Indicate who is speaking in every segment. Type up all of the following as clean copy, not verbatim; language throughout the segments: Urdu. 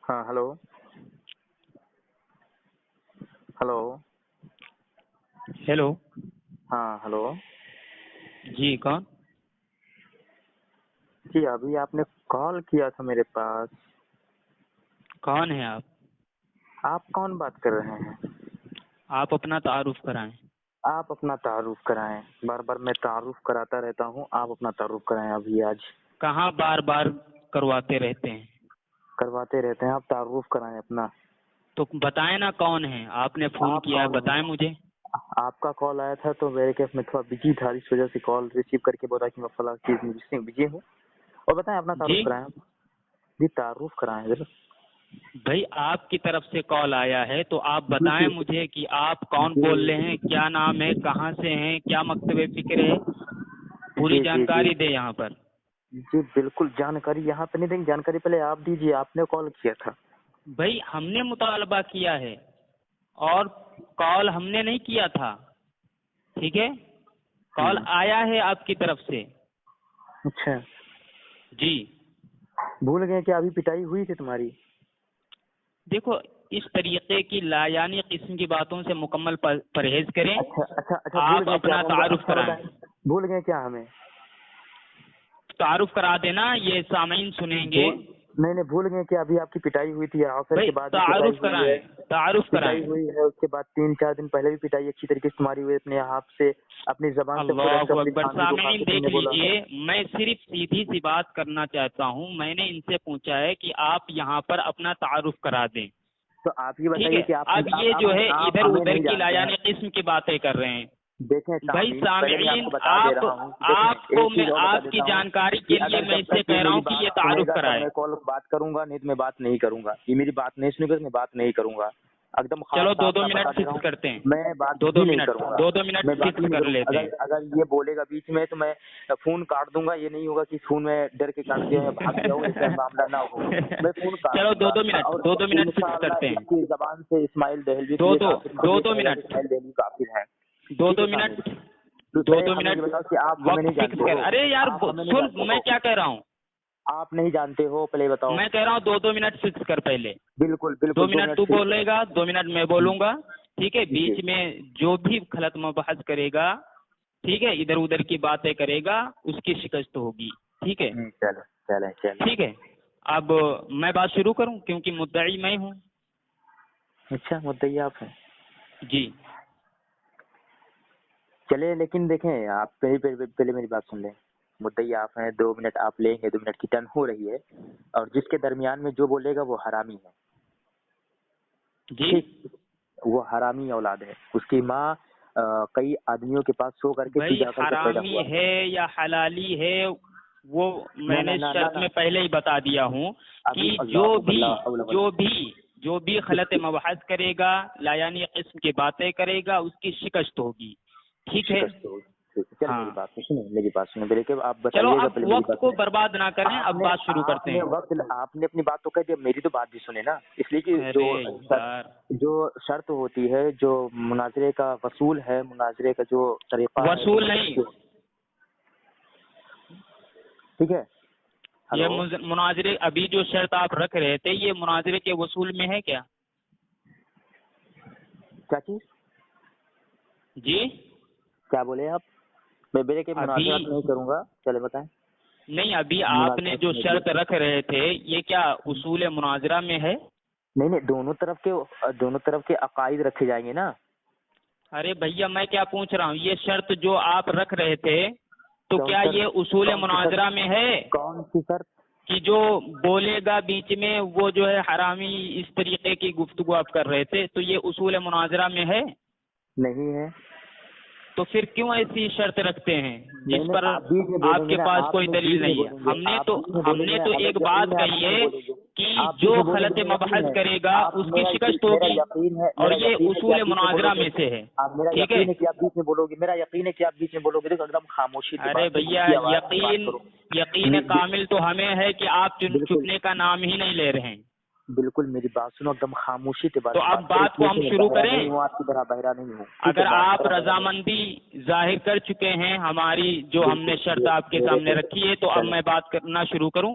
Speaker 1: ہاں ہلو ہلو
Speaker 2: ہیلو.
Speaker 1: ہاں ہلو.
Speaker 2: جی کون؟
Speaker 1: جی ابھی آپ نے کال کیا تھا میرے پاس.
Speaker 2: کون ہیں آپ؟
Speaker 1: آپ کون بات کر رہے ہیں؟
Speaker 2: آپ اپنا تعارف کرائیں.
Speaker 1: آپ اپنا تعارف کرائیں. بار بار میں تعارف کراتا رہتا ہوں، آپ اپنا تعارف کرائیں. ابھی آج
Speaker 2: کہاں بار بار کرواتے رہتے ہیں؟
Speaker 1: کرواتے رہتے ہیں. آپ تعارف کرائیں اپنا.
Speaker 2: تو بتائیں نا کون ہیں؟ آپ نے فون
Speaker 1: آپ
Speaker 2: کیا ہے،
Speaker 1: کون
Speaker 2: بتائیں
Speaker 1: ہیں؟
Speaker 2: مجھے.
Speaker 1: آپ کا کال آیا تھا تو میرے کیس میں تھوڑا بجی تھا، اس وجہ سے کال ریسیو کر کے بولا کہ میں فلاں چیز میں بجی ہوں. اور بتائیں اپنا تعارف
Speaker 2: جی
Speaker 1: کرائیں. جی تعارف کرائیں ذرا.
Speaker 2: بھائی آپ کی طرف سے کال آیا ہے تو آپ بتائیں مجھے کہ آپ کون بول رہے ہیں، کیا نام ہے، کہاں سے ہیں، کیا مکتب فکر ہے، پوری
Speaker 1: جی جی جی
Speaker 2: جانکاری دیں یہاں پر.
Speaker 1: جی بالکل. جانکاری یہاں پہ نہیں دیں گے، جانکاری پہلے آپ دیجیے. آپ نے کال کیا تھا.
Speaker 2: بھائی ہم نے مطالبہ کیا ہے اور کال ہم نے نہیں کیا تھا، ٹھیک ہے؟ کال آیا ہے آپ کی طرف سے.
Speaker 1: اچھا
Speaker 2: جی
Speaker 1: بھول گئے کہ ابھی پٹائی ہوئی تھی تمہاری.
Speaker 2: دیکھو، اس طریقے کی لایانی قسم کی باتوں سے مکمل پرہیز کریں.
Speaker 1: اچھا اچھا اچھا بھول
Speaker 2: آپ
Speaker 1: گئے کیا
Speaker 2: اپنا
Speaker 1: ہم لوگ.
Speaker 2: تعارف
Speaker 1: اچھا
Speaker 2: کرائیں.
Speaker 1: بتائیں بھول گئے کیا ہمیں.
Speaker 2: تعارف کرا دینا، یہ سامعین سنیں گے.
Speaker 1: نہیں نہیں بھول گئے کہ ابھی آپ کی پٹائی ہوئی تھی. آخر
Speaker 2: بھائی
Speaker 1: کے بعد بھی پٹائی
Speaker 2: تعارف
Speaker 1: ہوئی ہے.
Speaker 2: کرائیں، تعارف
Speaker 1: پٹائی
Speaker 2: کرائیں.
Speaker 1: ہوئی ہے. اس کے بعد 3-4 دن پہلے بھی پٹائی اچھی طریقے سے تمہاری ہوئی. اپنے آپ سے اپنی زبان سے بول رہے
Speaker 2: اللہ
Speaker 1: تھے اپنی
Speaker 2: اکبر.
Speaker 1: خاندی کو کھا
Speaker 2: سامعین
Speaker 1: کے تم
Speaker 2: دیکھ
Speaker 1: نے بولا.
Speaker 2: لیجئے، میں صرف سیدھی سی بات کرنا چاہتا ہوں. میں نے ان سے پوچھا ہے کہ آپ یہاں پر اپنا تعارف کرا دیں.
Speaker 1: تو آپ یہ
Speaker 2: ٹھیک
Speaker 1: بتائیے
Speaker 2: ہے،
Speaker 1: کہ آپ
Speaker 2: اب یہ جو ہے
Speaker 1: آپ
Speaker 2: ادھر
Speaker 1: ہمیں
Speaker 2: ادھر
Speaker 1: نہیں
Speaker 2: کی
Speaker 1: جانتے ہیں.
Speaker 2: لایانی قسم کی باتیں کر رہے ہیں.
Speaker 1: دیکھیں
Speaker 2: بھائی
Speaker 1: پہلے میں آپ
Speaker 2: سامعین،
Speaker 1: کو بتا دے رہا ہوں. دیکھیں
Speaker 2: آپ کو
Speaker 1: ایک
Speaker 2: میں
Speaker 1: چیز اور بتا
Speaker 2: آپ کی
Speaker 1: دیتا ہوں
Speaker 2: جانکاری
Speaker 1: کہ
Speaker 2: کے لیے
Speaker 1: اگر
Speaker 2: میں
Speaker 1: جب
Speaker 2: اس سے
Speaker 1: تک یہ
Speaker 2: کہہ رہا
Speaker 1: میری
Speaker 2: ہوں کہ
Speaker 1: بات
Speaker 2: یہ
Speaker 1: سنے
Speaker 2: تعارف
Speaker 1: گا تب
Speaker 2: کرائے.
Speaker 1: میں کال بات کروں گا، نہیں تو میں بات نہیں کروں گا. یہ میری بات نہیں سنے گا تو میں بات نہیں کروں گا. ایک دم
Speaker 2: چلو
Speaker 1: صاف
Speaker 2: دو
Speaker 1: صاف میں بتا
Speaker 2: منٹ
Speaker 1: دے رہا
Speaker 2: فکس
Speaker 1: ہوں.
Speaker 2: کرتے ہیں.
Speaker 1: میں بات
Speaker 2: دو
Speaker 1: ہی نہیں
Speaker 2: منٹ
Speaker 1: کروں گا.
Speaker 2: دو منٹ
Speaker 1: میں بات ہی
Speaker 2: فکس
Speaker 1: نہیں
Speaker 2: کر
Speaker 1: کروں گا.
Speaker 2: لیتے ہیں.
Speaker 1: اگر یہ بولے گا بیچ میں تو میں فون کاٹ دوں گا. یہ نہیں ہوگا کہ فون میں ڈر کے کاٹ دیا بھاگ گیا ہوں، ایسا معاملہ نہ ہو. میں فون کاٹ
Speaker 2: چلو
Speaker 1: دوں گا. اور
Speaker 2: دو منٹ فکس
Speaker 1: انشاءاللہ
Speaker 2: کرتے ہیں.
Speaker 1: اس کی زبان سے اسماعیل دہلوی کے لیے کافر خود یہ
Speaker 2: دو
Speaker 1: کہے گا کہ
Speaker 2: منٹ
Speaker 1: اسماعیل دہلوی کافر ہے.
Speaker 2: دو
Speaker 1: ٹھیک ہے
Speaker 2: منٹ
Speaker 1: سامنے. تو پہلے
Speaker 2: دو
Speaker 1: ہمیں یہ
Speaker 2: منٹ
Speaker 1: بتاؤ کہ آپ ہمیں
Speaker 2: وقت
Speaker 1: نہیں
Speaker 2: فکس
Speaker 1: جانتے
Speaker 2: کر.
Speaker 1: ہو.
Speaker 2: ارے یار
Speaker 1: آپ ہمیں نہیں جانتے
Speaker 2: سن، میں
Speaker 1: ہو.
Speaker 2: کیا کہہ رہا ہوں.
Speaker 1: آپ نہیں جانتے ہو پہلے بتاؤ.
Speaker 2: میں کہہ رہا ہوں دو منٹ فکس کر پہلے.
Speaker 1: بالکل بالکل
Speaker 2: 2
Speaker 1: 2
Speaker 2: منٹ
Speaker 1: منٹ
Speaker 2: تو
Speaker 1: فکس
Speaker 2: بولے
Speaker 1: ہے.
Speaker 2: گا، 2 منٹ میں بولوں گا. ٹھیک ہے،
Speaker 1: جی
Speaker 2: بیچ میں جو بھی غلط مباحث کرے گا، ٹھیک ہے، ادھر ادھر کی باتیں کرے گا، اس کی شکست ہوگی. ٹھیک ہے،
Speaker 1: چلو چلیں.
Speaker 2: ٹھیک ہے. اب میں بات شروع کروں کیونکہ مدعی میں ہوں.
Speaker 1: اچھا مدعی آپ ہیں.
Speaker 2: جی
Speaker 1: چلے لیکن دیکھیں آپ پہلے میری بات سن لیں. مدعی آپ ہیں، 2 منٹ آپ لیں گے. 2 منٹ کی ٹرن ہو رہی ہے اور جس کے درمیان میں جو بولے گا وہ حرامی ہے.
Speaker 2: جی
Speaker 1: ٹھیک، وہ حرامی اولاد ہے. اس کی ماں کئی آدمیوں کے پاس سو کر کے پی
Speaker 2: بھائی،
Speaker 1: جا کر کے پیدا
Speaker 2: حرامی
Speaker 1: ہوا.
Speaker 2: ہے یا حلالی ہے وہ
Speaker 1: نہ
Speaker 2: میں
Speaker 1: نہ
Speaker 2: نے
Speaker 1: نہ
Speaker 2: شرط
Speaker 1: نہ
Speaker 2: میں پہلے ہی بتا دیا ہوں
Speaker 1: ابھی
Speaker 2: کہ
Speaker 1: اللہ اللہ اللہ
Speaker 2: جو بھی غلط مباحث کرے گا، لایانی قسم کی باتیں کرے گا، اس کی شکست ہوگی. ٹھیک ہے،
Speaker 1: شکست ہو. چل
Speaker 2: ہاں.
Speaker 1: میری بات سنیں. میری بات سنیں پہلے کہ آپ
Speaker 2: چلو
Speaker 1: بتائیے گا.
Speaker 2: اب
Speaker 1: پہلے میری
Speaker 2: وقت
Speaker 1: بات
Speaker 2: کو
Speaker 1: سنیں.
Speaker 2: برباد نہ کریں، اب بات شروع کرتے ہیں.
Speaker 1: آپ نے اپنی بات تو کہہ دیا. میری تو بات بھی سنیں نا. اس لیے کہ
Speaker 2: ارے یار،
Speaker 1: جو شرط ہوتی ہے، جو مناظرے کا وصول ہے، مناظرے کا جو طریقہ ہے
Speaker 2: وصول نہیں،
Speaker 1: ٹھیک ہے.
Speaker 2: یہ
Speaker 1: ہلو
Speaker 2: مناظرے ابھی جو شرط آپ رکھ رہے تھے یہ مناظرے کے وصول میں ہے کیا؟
Speaker 1: کیا چیز؟
Speaker 2: جی
Speaker 1: کیا بولے آپ؟ میں میرے کے
Speaker 2: ابھی
Speaker 1: مناظرات نہیں کروں گا. چلے بتائیں.
Speaker 2: نہیں، ابھی آپ نے جو شرط رکھ رہے تھے یہ کیا اصول مناظرہ میں ہے؟
Speaker 1: نہیں دونوں طرف کے عقائد رکھے جائیں گے نا.
Speaker 2: ارے بھیا، میں کیا پوچھ رہا ہوں، یہ شرط جو آپ رکھ رہے تھے تو کیا یہ اصول مناظرہ میں ہے
Speaker 1: کون سی شرط؟
Speaker 2: کہ جو بولے گا بیچ میں وہ جو ہے حرامی، اس طریقے کی گفتگو آپ کر رہے تھے، تو یہ اصول مناظرہ میں ہے؟
Speaker 1: نہیں ہے.
Speaker 2: تو پھر کیوں ایسی شرط رکھتے ہیں جس
Speaker 1: نہیں
Speaker 2: پر
Speaker 1: آپ بیچ میں
Speaker 2: آپ
Speaker 1: بولیں گے
Speaker 2: کے
Speaker 1: نا.
Speaker 2: پاس
Speaker 1: آپ
Speaker 2: کوئی
Speaker 1: نے
Speaker 2: دلیل
Speaker 1: بیچ میں
Speaker 2: نہیں ہے؟
Speaker 1: بولیں گے. آپ بیچ میں
Speaker 2: ہم
Speaker 1: بولیں
Speaker 2: نے
Speaker 1: گے.
Speaker 2: تو
Speaker 1: ہمیں
Speaker 2: ایک
Speaker 1: یقین
Speaker 2: بات
Speaker 1: ہے آپ
Speaker 2: کہی
Speaker 1: نہیں
Speaker 2: ہے
Speaker 1: بولیں گے.
Speaker 2: کہ
Speaker 1: آپ بیچ
Speaker 2: جو
Speaker 1: میں بولیں
Speaker 2: غلط
Speaker 1: گے. مجھے یقین
Speaker 2: مبحث
Speaker 1: ہے.
Speaker 2: کرے گا
Speaker 1: آپ
Speaker 2: اس کی شکست
Speaker 1: میرا
Speaker 2: ہوگی،
Speaker 1: یقین ہے.
Speaker 2: اور
Speaker 1: میرا
Speaker 2: یہ
Speaker 1: یقین ہے کہ
Speaker 2: اصول
Speaker 1: آپ بیچ میں بولو
Speaker 2: مناظرہ
Speaker 1: گے.
Speaker 2: میں سے ہے.
Speaker 1: آپ میرا
Speaker 2: ٹھیک ہے،
Speaker 1: یقین ہے کہ آپ بیچ میں بولو گے. میرا یقین ہے کہ آپ بیچ میں بولو گے. دیکھو ایک دم خاموشی سے
Speaker 2: ارے
Speaker 1: بات کرو.
Speaker 2: بھیا،
Speaker 1: اونچی آواز میں بات کرو.
Speaker 2: یقین کامل تو ہمیں ہے کہ آپ
Speaker 1: بالکل
Speaker 2: چھپنے کا نام ہی نہیں لے رہے ہیں.
Speaker 1: بالکل میری بات سنو. ایک دم خاموشی سے
Speaker 2: تو اب
Speaker 1: بات کرو.
Speaker 2: بات کو ہم شروع
Speaker 1: بہرا
Speaker 2: کریں.
Speaker 1: نہیں ہوں آپ کی طرح. بہرا نہیں ہوں. ٹھیک ہے.
Speaker 2: اگر
Speaker 1: بات
Speaker 2: آپ
Speaker 1: کرا بہرا نہیں.
Speaker 2: رضامندی ظاہر کر چکے ہیں ہماری جو ہم نے شرط آپ کے سامنے رکھی ہے، تو اب میں بات کرنا شروع کروں.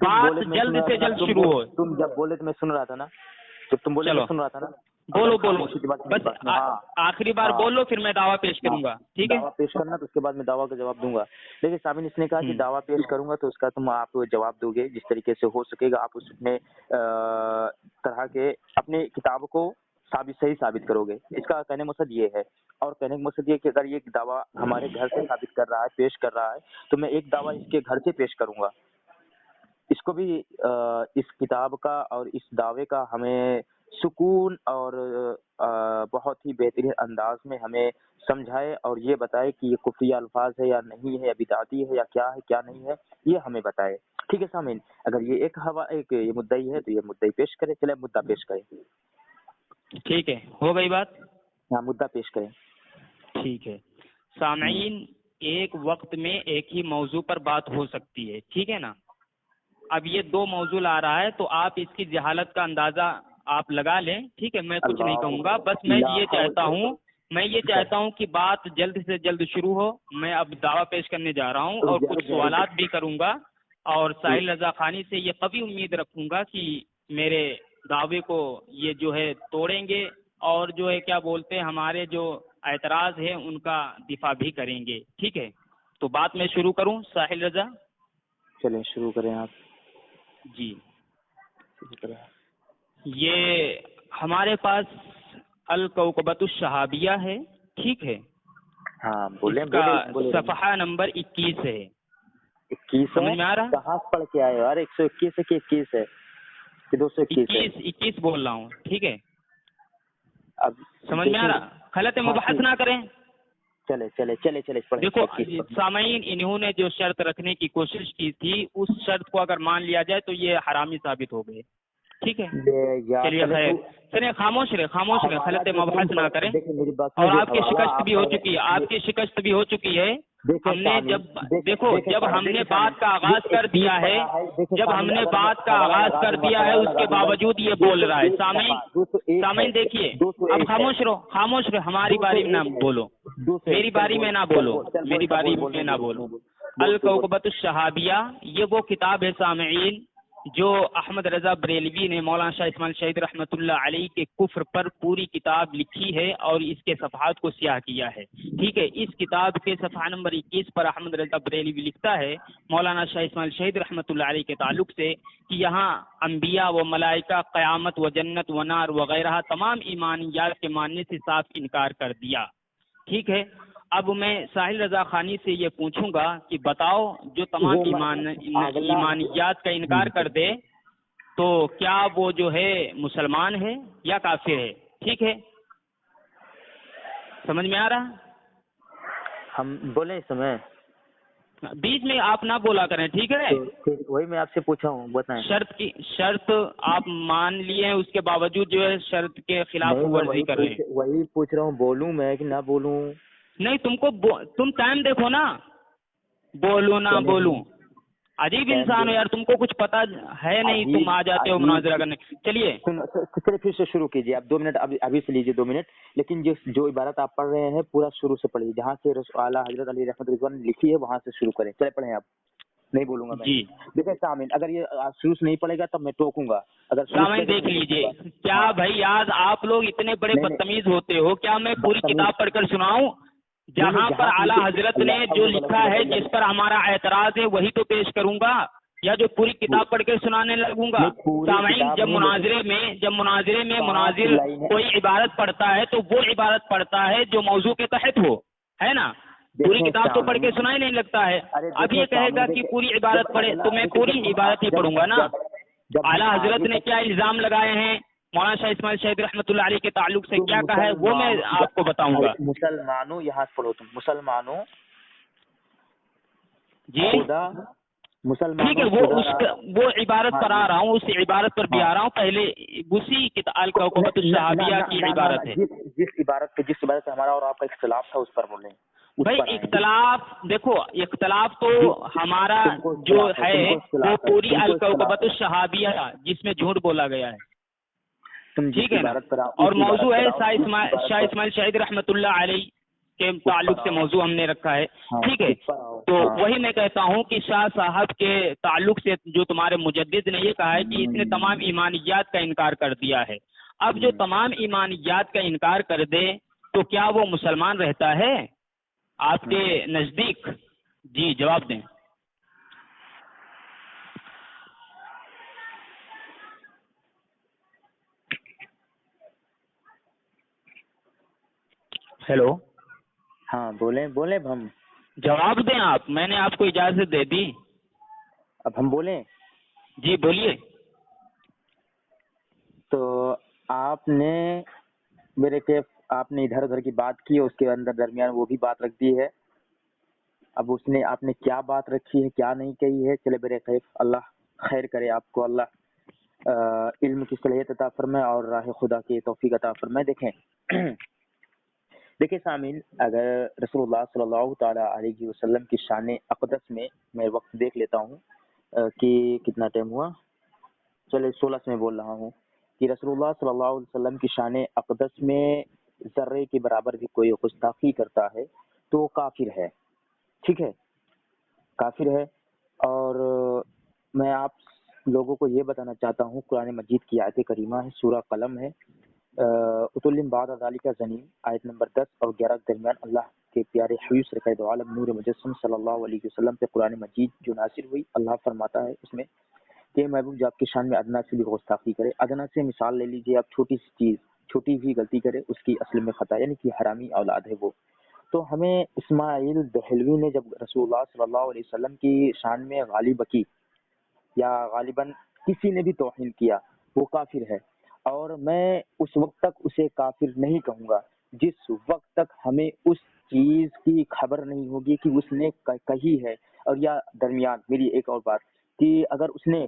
Speaker 2: بات جلد سے جلد شروع ہو.
Speaker 1: تم جب بولے تو میں سن رہا تھا نا, جب تم بولے میں سن رہا تھا نا.
Speaker 2: بولو بس آخری بار بول لو, پھر میں دعویٰ پیش کروں گا. ٹھیک ہے,
Speaker 1: دعویٰ پیش کرنا, تو اس کے بعد میں دعویٰ کا جواب دوں گا. لیکن سامعین اس نے کہا کہ دعویٰ پیش کروں گا تو اس کا تم آپ جواب دو گے جس طریقے سے ہو سکے گا. آپ اس میں طرح کے اپنی کتاب کو صحیح ثابت کرو گے. اس کا کہنے مقصد یہ ہے, اور کہنے کا مقصد یہ کہ اگر یہ دعویٰ ہمارے گھر سے ثابت کر رہا ہے, پیش کر رہا ہے, تو میں ایک دعویٰ اس کے گھر سے پیش کروں گا. اس کو بھی اس کتاب کا اور اس دعوے کا ہمیں سکون اور بہت ہی بہترین انداز میں ہمیں سمجھائے اور یہ بتائے کہ یہ کفریہ الفاظ ہے یا نہیں ہے, یا بدعتی ہے یا کیا ہے کیا نہیں ہے, یہ ہمیں بتائے. ٹھیک ہے سامعین, اگر یہ ایک یہ مدعی ہے تو یہ مدعی پیش کرے. چلے مدعا پیش کرے.
Speaker 2: ٹھیک ہے, ہو گئی بات.
Speaker 1: ہاں, مدعا پیش کریں.
Speaker 2: ٹھیک ہے سامعین, ایک وقت میں ایک ہی موضوع پر بات ہو سکتی ہے. ٹھیک ہے نا. اب یہ دو موضوع آ رہا ہے تو آپ اس کی جہالت کا اندازہ آپ لگا لیں. ٹھیک ہے, میں کچھ نہیں کہوں گا, بس میں یہ چاہتا ہوں کہ بات جلد سے جلد شروع ہو. میں اب دعویٰ پیش کرنے جا رہا ہوں اور کچھ سوالات بھی کروں گا, اور ساحل رضا خانی سے یہ قوی امید رکھوں گا کہ میرے دعوے کو یہ جو ہے توڑیں گے, اور جو ہے کیا بولتے ہیں ہمارے جو اعتراض ہے ان کا دفاع بھی کریں گے. ٹھیک ہے, تو بات میں شروع کروں ساحل رضا.
Speaker 1: چلیں شروع کریں آپ.
Speaker 2: جی, یہ ہمارے پاس الکوکبۃ الشہابیہ ہے. ٹھیک ہے,
Speaker 1: ہاں بولیں.
Speaker 2: اس کا صفحہ نمبر 21 ہے.
Speaker 1: 21
Speaker 2: سمجھ میں آ رہا؟
Speaker 1: کہاں پڑھ کے آئے ہو یار؟ 121 ہے کہ 21 ہے کہ 221 ہے؟
Speaker 2: 21 بول رہا ہوں. ٹھیک ہے,
Speaker 1: اب
Speaker 2: سمجھ میں آ رہا؟ غلط مباحث نہ کریں.
Speaker 1: چلے
Speaker 2: دیکھو سامعین, انہوں نے جو شرط رکھنے کی کوشش کی تھی اس شرط کو اگر مان لیا جائے تو یہ حرامی ثابت ہو گئے. ٹھیک ہے, چلیے خیر, چلیے خاموش رہے, غلط مباحث نہ کریں. اور آپ کی شکست بھی ہو چکی ہے. ہم نے جب ہم نے بات کا آغاز کر دیا ہے, اس کے باوجود یہ بول رہا ہے. سامعین دیکھیے, اب خاموش رہو, ہماری باری میں نہ بولو, میری باری میں نہ بولو. الکوکبۃ الشہابیہ یہ وہ کتاب ہے سامعین جو احمد رضا بریلوی نے مولانا شاہ اسماعیل شہید رحمۃ اللہ علیہ کے کفر پر پوری کتاب لکھی ہے اور اس کے صفحات کو سیاہ کیا ہے. ٹھیک ہے, اس کتاب کے صفحہ نمبر 21 پر احمد رضا بریلوی لکھتا ہے مولانا شاہ اسماعیل شہید رحمۃ اللہ علیہ کے تعلق سے کہ یہاں انبیاء و ملائکہ, قیامت و جنت و نار وغیرہ تمام ایمانیات کے ماننے سے صاف انکار کر دیا. ٹھیک ہے, اب میں ساحل رضا خانی سے یہ پوچھوں گا کہ بتاؤ, جو تمام ایمانیات کا انکار کر دے تو کیا وہ جو ہے مسلمان ہے یا کافر ہے؟ ٹھیک ہے, سمجھ میں آ رہا؟
Speaker 1: ہم بولیں اس میں
Speaker 2: بیچ میں آپ نہ بولا کریں. ٹھیک ہے,
Speaker 1: وہی میں آپ سے پوچھا ہوں, بتائیں.
Speaker 2: شرط آپ مان لیے, اس کے باوجود جو ہے شرط کے خلاف ورزی کر رہے ہیں.
Speaker 1: وہی پوچھ رہا ہوں, بولوں میں کہ نہ بولوں؟
Speaker 2: نہیں, تم ٹائم دیکھو نا, بولوں نہ بولوں. عجیب انسان ہو یار, تم کو کچھ پتا ہے نہیں, تم آ جاتے ہو مناظرہ کرنے. چلیے
Speaker 1: پھر سے شروع کیجیے آپ. 2 منٹ ابھی سے لیجیے, 2 منٹ. لیکن جو عبارت آپ پڑھ رہے ہیں پورا شروع سے پڑھیے, جہاں سے اعلیٰ حضرت علی رحمت رضوان نے لکھی ہے وہاں سے شروع کریں. چلے پڑھیں آپ, نہیں بولوں گا میں.
Speaker 2: جی
Speaker 1: دیکھیں سامعین, اگر یہ شروع سے نہیں پڑھے گا تب میں ٹوکوں گا. اگر
Speaker 2: سامعین دیکھ لیجیے, کیا بھائی آج آپ لوگ اتنے بڑے بدتمیز ہوتے ہو, کیا میں پوری کتاب پڑھ کر سناؤں؟ جہاں پر اعلیٰ حضرت نے جو لکھا ہے, جس پر ہمارا اعتراض ہے وہی تو پیش کروں گا, یا جو پوری کتاب پڑھ کے سنانے لگوں گا؟ سامعین, جب مناظرے میں مناظر کوئی عبارت پڑھتا ہے تو وہ عبارت پڑھتا ہے جو موضوع کے تحت ہو, ہے نا. پوری کتاب تو پڑھ کے سنا ہی نہیں لگتا ہے. اب یہ کہے گا کہ پوری عبارت پڑھے تو میں پوری عبارت ہی پڑھوں گا نا. اعلیٰ حضرت نے کیا الزام لگائے ہیں, مولانا شاہ اسماعیل شہید رحمۃ اللہ علیہ کے تعلق سے کیا کہا ہے, وہ میں آپ کو بتاؤں گا.
Speaker 1: مسلمانوں, یہاں پڑھو تم, مسلمانوں.
Speaker 2: جی ٹھیک ہے, وہ عبارت پر آ رہا ہوں, اس عبارت پر بھی آ رہا ہوں. پہلے اسی الکوکبۃ الشہابیہ کی عبارت ہے.
Speaker 1: جس عبارت پہ ہمارا اور آپ کا اختلاف تھا اس پر بولیں.
Speaker 2: بھائی اختلاف دیکھو, اختلاف تو ہمارا جو ہے وہ پوری الکوکبۃ الشہابیہ جس میں جھوٹ بولا گیا ہے. ٹھیک ہے نا, اور موضوع ہے شاہ اسماعیل شہید رحمۃ اللہ علیہ کے تعلق سے موضوع ہم نے رکھا ہے، ٹھیک ہے. تو وہی میں کہتا ہوں کہ شاہ صاحب کے تعلق سے جو تمہارے مجدد نے یہ کہا ہے کہ اس نے تمام ایمانیات کا انکار کر دیا ہے. اب جو تمام ایمانیات کا انکار کر دے تو کیا وہ مسلمان رہتا ہے آپ کے نزدیک؟ جی جواب دیں. ہیلو،
Speaker 1: ہاں بولیں بولیں. اب ہم
Speaker 2: جواب دیں آپ، میں نے آپ کو اجازت دے دی.
Speaker 1: اب ہم بولیں.
Speaker 2: جی بولیے.
Speaker 1: تو آپ نے میرے کیف آپ نے ادھر ادھر کی بات کی، اس کے اندر درمیان وہ بھی بات رکھ دی ہے. اب اس نے آپ نے کیا بات رکھی ہے کیا نہیں کہی ہے، چلے میرے کیف اللہ خیر کرے آپ کو، اللہ علم کی صلاحیت عطا فرمائے اور راہ خدا کی توفیق عطا فرمائے. دیکھیں سامعین، اگر رسول اللہ صلی اللہ تعالی علیہ وسلم کی شان اقدس میں وقت دیکھ لیتا ہوں کہ کتنا ٹائم ہوا، چلے 16 سے میں بول رہا ہوں کہ رسول اللہ صلی اللہ علیہ وسلم کی شان اقدس میں ذرے کے برابر بھی کوئی گستاخی کرتا ہے تو وہ کافر ہے. ٹھیک ہے، کافر ہے. اور میں آپ لوگوں کو یہ بتانا چاہتا ہوں، قرآن مجید کی آیت کریمہ ہے، سورہ قلم ہے، اتلم بعد ذالک زنیم، آیت نمبر 10 اور 11 کے درمیان اللہ کے پیارے حبیب سرکار دو عالم نور مجسم صلی اللہ علیہ وسلم پہ قرآن مجید جو نازل ہوئی، اللہ فرماتا ہے اس میں کہ محبوب جو آپ کی شان میں ادنا سے بھی گستاخی کرے. ادنا سے مثال لے لیجئے آپ، چھوٹی سی چیز، چھوٹی بھی غلطی کرے، اس کی اصل میں خطا، یعنی کہ حرامی اولاد ہے وہ. تو ہمیں اسماعیل دہلوی نے جب رسول اللہ صلی اللہ علیہ وسلم کی شان میں غالب کی یا غالباً کسی نے بھی توہین کیا، وہ کافر ہے. اور میں اس وقت تک اسے کافر نہیں کہوں گا جس وقت تک ہمیں اس چیز کی خبر نہیں ہوگی کہ اس نے کہی ہے. اور یا درمیان میری ایک اور بات کہ اگر اس نے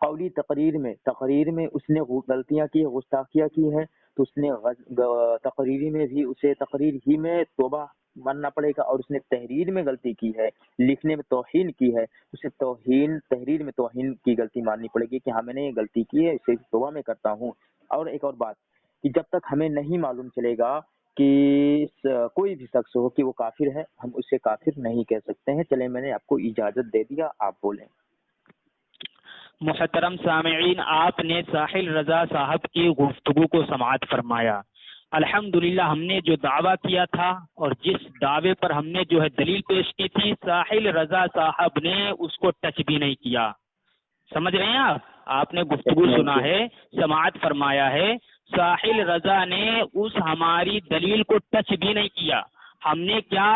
Speaker 1: قولی تقریر میں اس نے غلطیاں کی، گستاخیاں کی ہے، تو اس نے تقریری میں بھی اسے تقریر ہی میں توبہ ماننا پڑے گا. اور اس نے تحریر میں غلطی کی ہے، لکھنے میں توہین کی ہے، اسے تحریر میں توہین کی غلطی ماننی پڑے گی کہ ہاں میں نے یہ غلطی کی ہے، اسے توبہ میں کرتا ہوں. اور ایک اور بات کہ جب تک ہمیں نہیں معلوم چلے گا کہ کوئی بھی شخص ہو کہ وہ کافر ہے، ہم اسے کافر نہیں کہہ سکتے ہیں. چلے میں نے آپ کو اجازت دے دیا، آپ بولیں.
Speaker 2: محترم سامعین، آپ نے ساحل رضا صاحب کی گفتگو کو سماعت فرمایا. الحمدللہ ہم نے جو دعویٰ کیا تھا اور جس دعوے پر ہم نے جو ہے دلیل پیش کی تھی، ساحل رضا صاحب نے اس کو ٹچ بھی نہیں کیا. سمجھ رہے ہیں آپ نے گفتگو سنا ہے، سماعت فرمایا ہے، ساحل رضا نے اس ہماری دلیل کو ٹچ بھی نہیں کیا. ہم نے کیا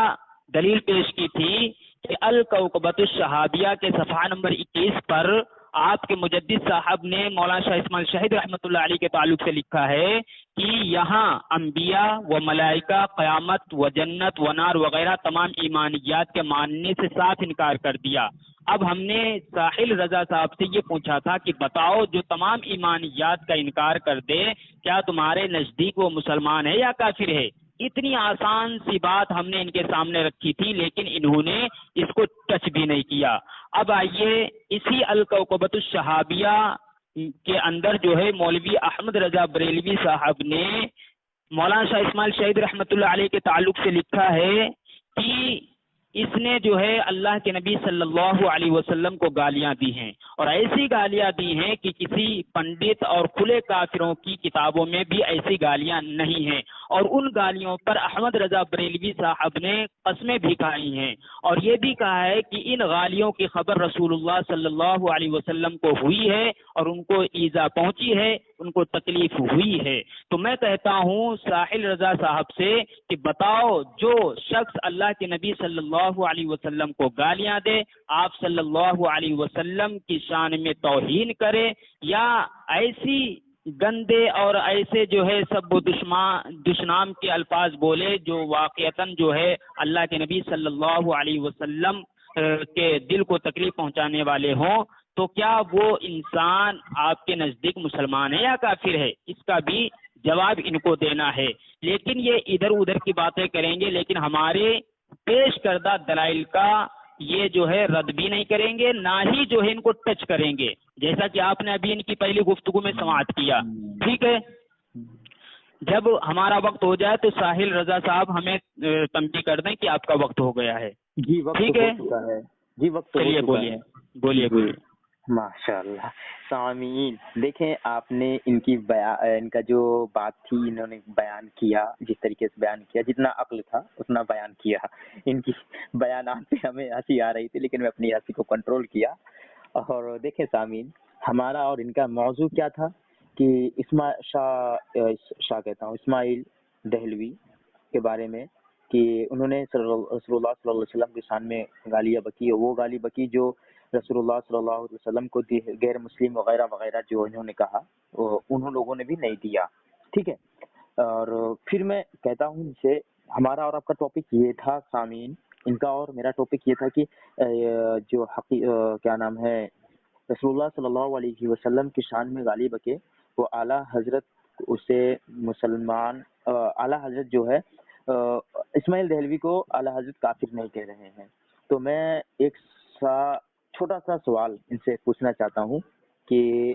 Speaker 2: دلیل پیش کی تھی کہ الکوکبۃ الشہابیہ کے صفحہ نمبر 21 پر آپ کے مجدد صاحب نے مولانا شاہ اسماعیل شہید رحمۃ اللہ علیہ کے تعلق سے لکھا ہے کہ یہاں انبیاء و ملائکہ، قیامت و جنت و نار وغیرہ تمام ایمانیات کے ماننے سے صاف انکار کر دیا. اب ہم نے ساحل رضا صاحب سے یہ پوچھا تھا کہ بتاؤ جو تمام ایمانیات کا انکار کر دے کیا تمہارے نزدیک وہ مسلمان ہے یا کافر ہے؟ اتنی آسان سی بات ہم نے ان کے سامنے رکھی تھی، لیکن انہوں نے اس کو ٹچ بھی نہیں کیا. اب آئیے اسی الکوکبۃ الشہابیہ کے اندر جو ہے مولوی احمد رضا بریلوی صاحب نے مولانا شاہ اسماعیل شہید رحمۃ اللہ علیہ کے تعلق سے لکھا ہے کہ اس نے جو ہے اللہ کے نبی صلی اللہ علیہ وسلم کو گالیاں دی ہیں، اور ایسی گالیاں دی ہیں کہ کسی پنڈت اور کھلے کافروں کی کتابوں میں بھی ایسی گالیاں نہیں ہیں. اور ان گالیوں پر احمد رضا بریلوی صاحب نے قسمیں بھی کھائی ہیں اور یہ بھی کہا ہے کہ ان گالیوں کی خبر رسول اللہ صلی اللہ علیہ وسلم کو ہوئی ہے اور ان کو ایذا پہنچی ہے، ان کو تکلیف ہوئی ہے. تو میں کہتا ہوں ساحل رضا صاحب سے کہ بتاؤ جو شخص اللہ کے نبی صلی اللہ علیہ وسلم کو گالیاں دے، آپ صلی اللہ علیہ وسلم کی شان میں توہین کرے، یا ایسی گندے اور ایسے جو ہے سب دشنام کے الفاظ بولے جو واقعتاً جو ہے اللہ کے نبی صلی اللہ علیہ وسلم کے دل کو تکلیف پہنچانے والے ہوں، تو کیا وہ انسان آپ کے نزدیک مسلمان ہے یا کافر ہے؟ اس کا بھی جواب ان کو دینا ہے. لیکن یہ ادھر ادھر کی باتیں کریں گے، لیکن ہمارے پیش کردہ دلائل کا یہ جو ہے رد بھی نہیں کریں گے، نہ ہی جو ہے ان کو ٹچ کریں گے، جیسا کہ آپ نے ابھی ان کی پہلی گفتگو میں سماعت کیا. ٹھیک ہے، جب ہمارا وقت ہو جائے تو ساحل رضا صاحب ہمیں تنبیہ کر دیں کہ آپ کا وقت ہو گیا ہے.
Speaker 1: جی وقت
Speaker 2: ٹھیک
Speaker 1: ہو
Speaker 2: ہے,
Speaker 1: چکا ہے. جی وقت ہو
Speaker 2: چلیے
Speaker 1: چکا
Speaker 2: بولیے
Speaker 1: ہے.
Speaker 2: بولیے
Speaker 1: جی
Speaker 2: بولیے.
Speaker 1: ماشاء اللہ. سامعین دیکھیں آپ نے ان کا جو بات تھی انہوں نے بیان کیا جس طریقے سے بیان کیا, جتنا عقل تھا اتنا بیان کیا. ان کی بیانات پہ ہمیں ہنسی آ رہی تھی لیکن میں اپنی ہنسی کو کنٹرول کیا. اور دیکھیں سامعین ہمارا اور ان کا موضوع کیا تھا کہ اسماعیل دہلوی کے بارے میں کہ انہوں نے رسول اللہ صلی اللہ علیہ وسلم کے شان میں گالیاں بکی, وہ گالی بکی جو رسول اللہ صلی اللہ علیہ وسلم کو غیر مسلم وغیرہ وغیرہ جو انہوں نے کہا انہوں لوگوں نے بھی نہیں دیا. ٹھیک ہے, اور پھر میں کہتا ہوں ان سے ہمارا اور آپ کا ٹاپک یہ تھا سامعین, ان کا اور میرا ٹاپک یہ تھا کہ جو کیا نام ہے رسول اللہ صلی اللہ علیہ وسلم کی شان میں گالی بکے وہ اعلیٰ حضرت اسے مسلمان اعلیٰ حضرت جو ہے اسماعیل دہلوی کو اعلیٰ حضرت کافر نہیں کہہ رہے ہیں. تو میں ایک چھوٹا سا سوال ان سے پوچھنا چاہتا ہوں کہ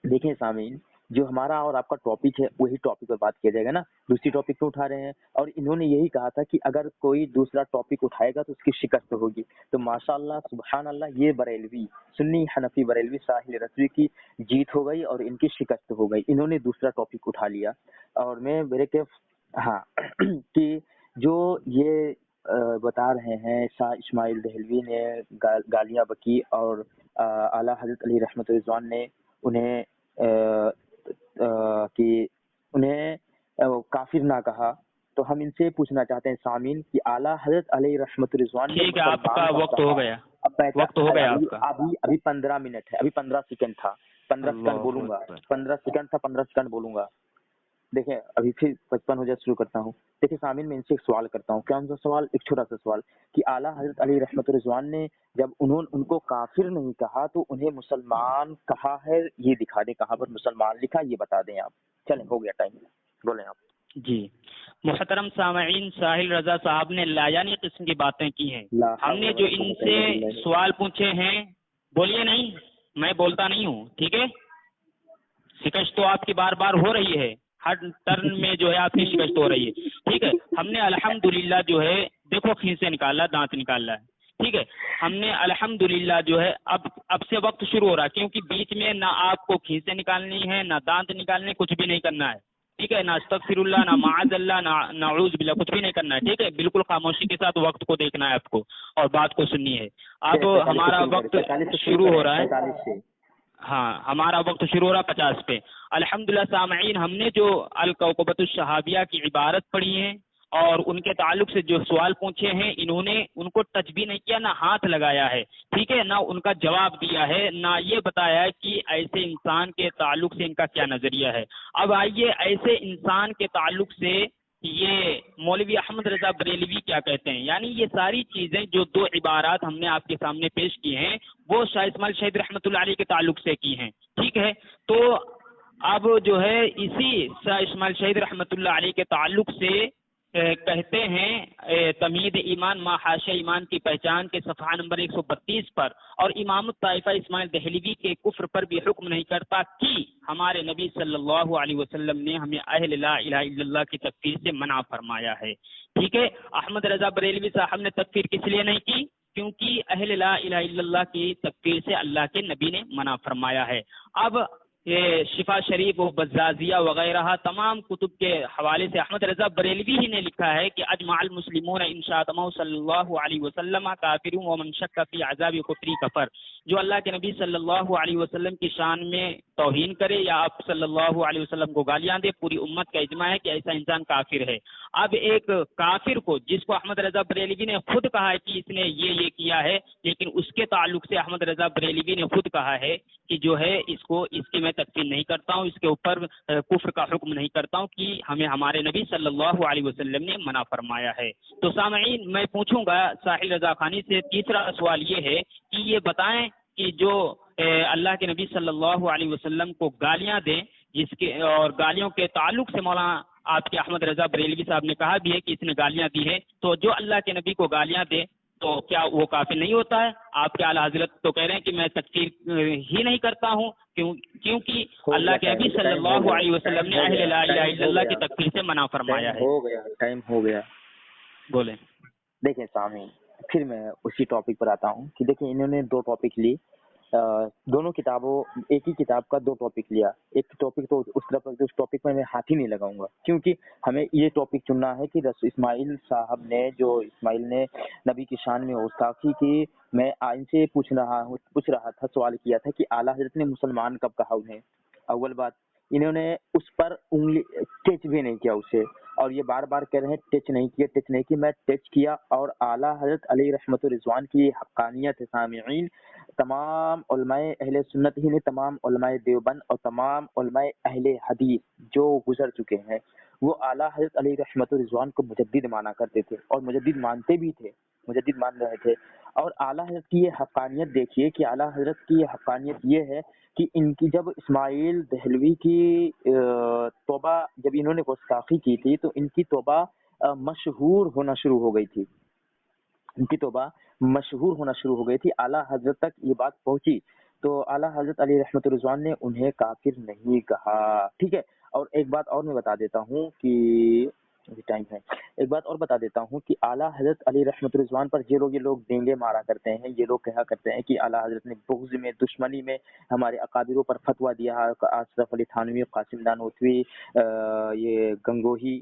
Speaker 1: دیکھیں سامعین جو ہمارا اور آپ کا ٹاپک ہے وہی ٹاپک پر بات کیا جائے گا نا, دوسری ٹاپک کیوں اٹھا رہے ہیں؟ اور انہوں نے یہی کہا تھا کہ اگر کوئی دوسرا ٹاپک اٹھائے گا تو اس کی شکست ہوگی. تو ماشاء اللہ سبحان اللہ یہ بریلوی سنی حنفی بریلوی ساحل رضوی کی جیت ہو گئی اور ان کی شکست ہو گئی. انہوں نے دوسرا ٹاپک اٹھا لیا اور میں میرے کے ہاں کہ جو یہ بتا رہے ہیں اسماعیل دہلوی نے گالیاں بکی اور اعلیٰ حضرت علی رحمت رضوان نے انہیں کہ انہیں کافر نہ کہا. تو ہم ان سے پوچھنا چاہتے ہیں سامعین کہ اعلیٰ حضرت علی رحمت رضوان نے
Speaker 2: ٹھیک ہے, آپ کا وقت ہو گیا, وقت ہو گیا آپ کا.
Speaker 1: ابھی 15 منٹ ہے, ابھی 15 سیکنڈ تھا, 15 سیکنڈ بولوں گا, 15 سیکنڈ تھا, 15 سیکنڈ بولوں گا. دیکھیں ابھی پھر 55 ہو جائے شروع کرتا ہوں. دیکھیں سامعین میں ان سے ایک سوال کرتا ہوں, کیا ان کا سوال ایک چھوٹا سا سوال کہ اعلیٰ حضرت علی رحمت رضوان نے جب ان کو کافر نہیں کہا تو انہیں مسلمان کہا ہے, یہ دکھا دیں کہاں پر مسلمان لکھا, یہ بتا دیں آپ. چلیں ہو گیا ٹائم, بولیں آپ.
Speaker 2: جی محترم سامعین, ساحل رضا صاحب نے لایانی قسم کی باتیں کی ہیں. ہم نے جو ان سے سوال پوچھے ہیں, بولیے نہیں, میں بولتا نہیں ہوں, ٹھیک ہے. شکست تو آپ کی بار بار ہو رہی ہے, ہر ٹرن میں جو ہے آپ کی شکست ہو رہی ہے, ٹھیک ہے. ہم نے الحمدللہ جو ہے دیکھو کھینچے نکالا, دانت نکالا ہے, ٹھیک ہے. ہم نے الحمدللہ جو ہے اب سے وقت شروع ہو رہا ہے, کیونکہ بیچ میں نہ آپ کو کھینچے نکالنی ہے, نہ دانت نکالنے, کچھ بھی نہیں کرنا ہے, ٹھیک ہے. نہ استغفر اللہ, نہ معاذ اللہ, نہ نعوذ باللہ, کچھ بھی نہیں کرنا ہے, ٹھیک ہے. بالکل خاموشی کے ساتھ وقت کو دیکھنا ہے آپ کو اور بات کو سننی ہے. اب ہمارا وقت شروع ہو رہا ہے, ہاں ہمارا وقت شروع ہو رہا 50 پہ. الحمدللہ سامعین, ہم نے جو الکوکبۃ الشہابیہ کی عبارت پڑھی ہے اور ان کے تعلق سے جو سوال پوچھے ہیں, انہوں نے ان کو ٹچ بھی نہیں کیا, نہ ہاتھ لگایا ہے, ٹھیک ہے, نہ ان کا جواب دیا ہے, نہ یہ بتایا ہے کہ ایسے انسان کے تعلق سے ان کا کیا نظریہ ہے. اب آئیے ایسے انسان کے تعلق سے یہ مولوی احمد رضا بریلوی کیا کہتے ہیں. یعنی یہ ساری چیزیں جو دو عبارات ہم نے آپ کے سامنے پیش کی ہیں وہ شاہ اسماعیل شہید رحمۃ اللہ علیہ کے تعلق سے کی ہیں, ٹھیک ہے. تو اب جو ہے اسی شاہ اسماعیل شہید رحمۃ اللہ علیہ کے تعلق سے کہتے ہیں تمہید ایمان ما حاشا ایمان کی پہچان کے صفحہ نمبر 132 پر, اور امام الطائفہ اسماعیل دہلوی کے کفر پر بھی حکم نہیں کرتا کہ ہمارے نبی صلی اللہ علیہ وسلم نے ہمیں اہل لا الہ الا اللہ کی تکفیر سے منع فرمایا ہے, ٹھیک ہے. احمد رضا بریلوی صاحب نے تکفیر کس لیے نہیں کی؟ کیونکہ اہل لا الہ الا اللہ کی تکفیر سے اللہ کے نبی نے منع فرمایا ہے. اب شفا شریف و بزازیہ وغیرہ تمام کتب کے حوالے سے احمد رضا بریلوی ہی نے لکھا ہے کہ اجمع المسلمون ان شاتمہ صلی اللہ علیہ وسلم کافر ومن شک فی عذاب قبری کفر. جو اللہ کے نبی صلی اللہ علیہ وسلم کی شان میں توہین کرے یا آپ صلی اللہ علیہ وسلم کو گالیاں دے, پوری امت کا اجماع ہے کہ ایسا انسان کافر ہے. اب ایک کافر کو جس کو احمد رضا بریلوی نے خود کہا ہے کہ اس نے یہ کیا ہے, لیکن اس کے تعلق سے احمد رضا بریلوی نے خود کہا ہے کہ جو ہے اس کی میں تکفیر نہیں کرتا ہوں, اس کے اوپر کفر کا حکم نہیں کرتا ہوں کہ ہمیں ہمارے نبی صلی اللہ علیہ وسلم نے منع فرمایا ہے. تو سامعین میں پوچھوں گا ساحل رضا خانی سے, تیسرا سوال یہ ہے کہ یہ بتائیں کہ جو اللہ کے نبی صلی اللہ علیہ وسلم کو گالیاں دیں, جس کے اور گالیوں کے تعلق سے مولانا آپ کے احمد رضا بریلوی صاحب نے کہا بھی ہے کہ اس نے گالیاں دی ہے, تو جو اللہ کے نبی کو گالیاں دے تو کیا وہ کافر نہیں ہوتا ہے؟ آپ کے اعلیٰ حضرت تو کہہ رہے ہیں کہ میں تکفیر ہی نہیں کرتا ہوں، کیونکہ اللہ کے نبی صلی اللہ علیہ وسلم نے اہل لا الہ الا اللہ کی تکفیر سے منع فرمایا ہے۔
Speaker 1: ٹائم ہو گیا،
Speaker 2: بولیں۔
Speaker 1: دیکھیں سامعین، پھر میں اسی ٹاپک پر آتا ہوں کہ دیکھیں انہوں نے دو ٹاپک لی، دونوں کتابوں ایک ہی کتاب کا دو ٹاپک لیا، ایک ٹاپک تو اس ٹاپک میں ہاتھ ہی نہیں لگاؤں گا، کیونکہ ہمیں یہ ٹاپک چننا ہے کہ اسماعیل صاحب نے جو اسماعیل نے نبی کی شان میں گستاخی کی، میں ان سے پوچھ رہا تھا، سوال کیا تھا کہ اعلیٰ حضرت نے مسلمان کب کہا انہیں؟ اول بات انہوں نے اس پر انگلی ٹچ بھی نہیں کیا اسے، اور یہ بار بار کہہ رہے ہیں ٹچ نہیں کیا، میں ٹچ کیا، اور اعلیٰ حضرت علیہ رحمت الرضوان کی حقانیت ہے سامعین، تمام علماء اہل سنت ہی نے، تمام علماء دیوبند اور تمام علماء اہل حدیث جو گزر چکے ہیں وہ اعلیٰ حضرت علیہ رحمت الرضوان کو مجدد مانا کرتے تھے، اور مجدد مانتے بھی تھے، مجدد مان رہے تھے۔ اور اعلیٰ حضرت کی یہ حقانیت دیکھیے کہ اعلیٰ حضرت کی یہ حقانیت یہ ہے کہ ان کی جب اسماعیل دہلوی کی توبہ، جب انہوں نے گستاخی کی تھی تو ان کی توبہ مشہور ہونا شروع ہو گئی تھی، ان کی توبہ مشہور ہونا شروع ہو گئی تھی، اعلیٰ حضرت تک یہ بات پہنچی، تو اعلیٰ حضرت علی رحمت الرضوان نے انہیں کافر نہیں کہا، ٹھیک ہے۔ اور ایک بات اور میں بتا دیتا ہوں کہ ٹائم ہے، ایک بات اور بتا دیتا ہوں کہ اعلیٰ حضرت علی رحمت الرضوان پر یہ لوگ ڈینگے مارا کرتے ہیں، یہ لوگ کہا کرتے ہیں کہ اعلیٰ حضرت نے بغض میں، دشمنی میں ہمارے اکابروں پر فتویٰ دیا، اشرف علی تھانوی، قاسم نانوتوی، یہ گنگوہی،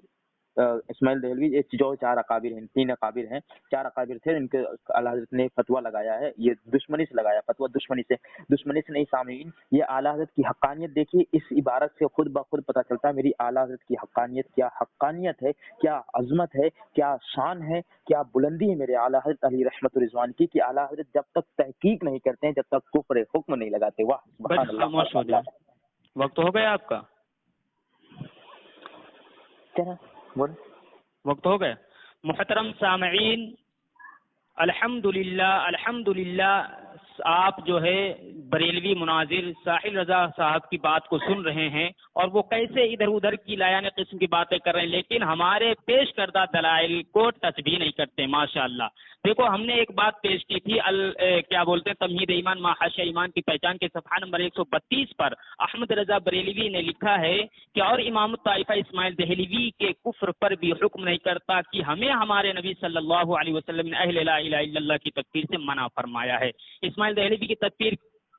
Speaker 1: اسماعیل دہلوی، جو چار اکابر ہیں، تین اکابر ہیں، چار اکابر تھے، ان کے اعلیٰ حضرت نے فتویٰ لگایا ہے، یہ دشمنی سے لگایا فتویٰ، دشمنی سے نہیں سامعین، یہ اعلیٰ حضرت کی حقانیت دیکھیے، اس عبارت سے خود بخود پتہ چلتا ہے میری اعلیٰ حضرت کی حقانیت، کیا حقانیت ہے، کیا عظمت ہے، کیا شان ہے، کیا بلندی ہے میرے اعلیٰ حضرت علی رحمت الرضوان کی، کہ اعلیٰ حضرت جب تک تحقیق نہیں کرتے ہیں، جب تک کفر حکم نہیں لگاتے۔ واہ سبحان اللہ۔
Speaker 2: خاموش ہو جائے، وقت ہو گیا آپ کا،
Speaker 1: کیا بول
Speaker 2: وقت ہو گیا۔ محترم سامعین، الحمدللہ آپ جو ہے بریلوی مناظر ساحل رضا صاحب کی بات کو سن رہے ہیں، اور وہ کیسے ادھر ادھر کی لایانی قسم کی باتیں کر رہے ہیں، لیکن ہمارے پیش کردہ دلائل کو ٹچ بھی نہیں کرتے، ماشاءاللہ۔ دیکھو ہم نے ایک بات پیش کی تھی، کیا بولتے ہیں، تمہید ایمان ما حاشیہ ایمان کی پہچان کے صفحہ نمبر 132 پر احمد رضا بریلوی نے لکھا ہے کہ اور امام الطائفہ اسماعیل دہلوی کے کفر پر بھی حکم نہیں کرتا کہ ہمیں ہمارے نبی صلی اللہ علیہ وسلم نے اہل لا الہ الا اللہ کی تکفیر سے منع فرمایا ہے۔ اسماعیل دہلوی کی تکفیر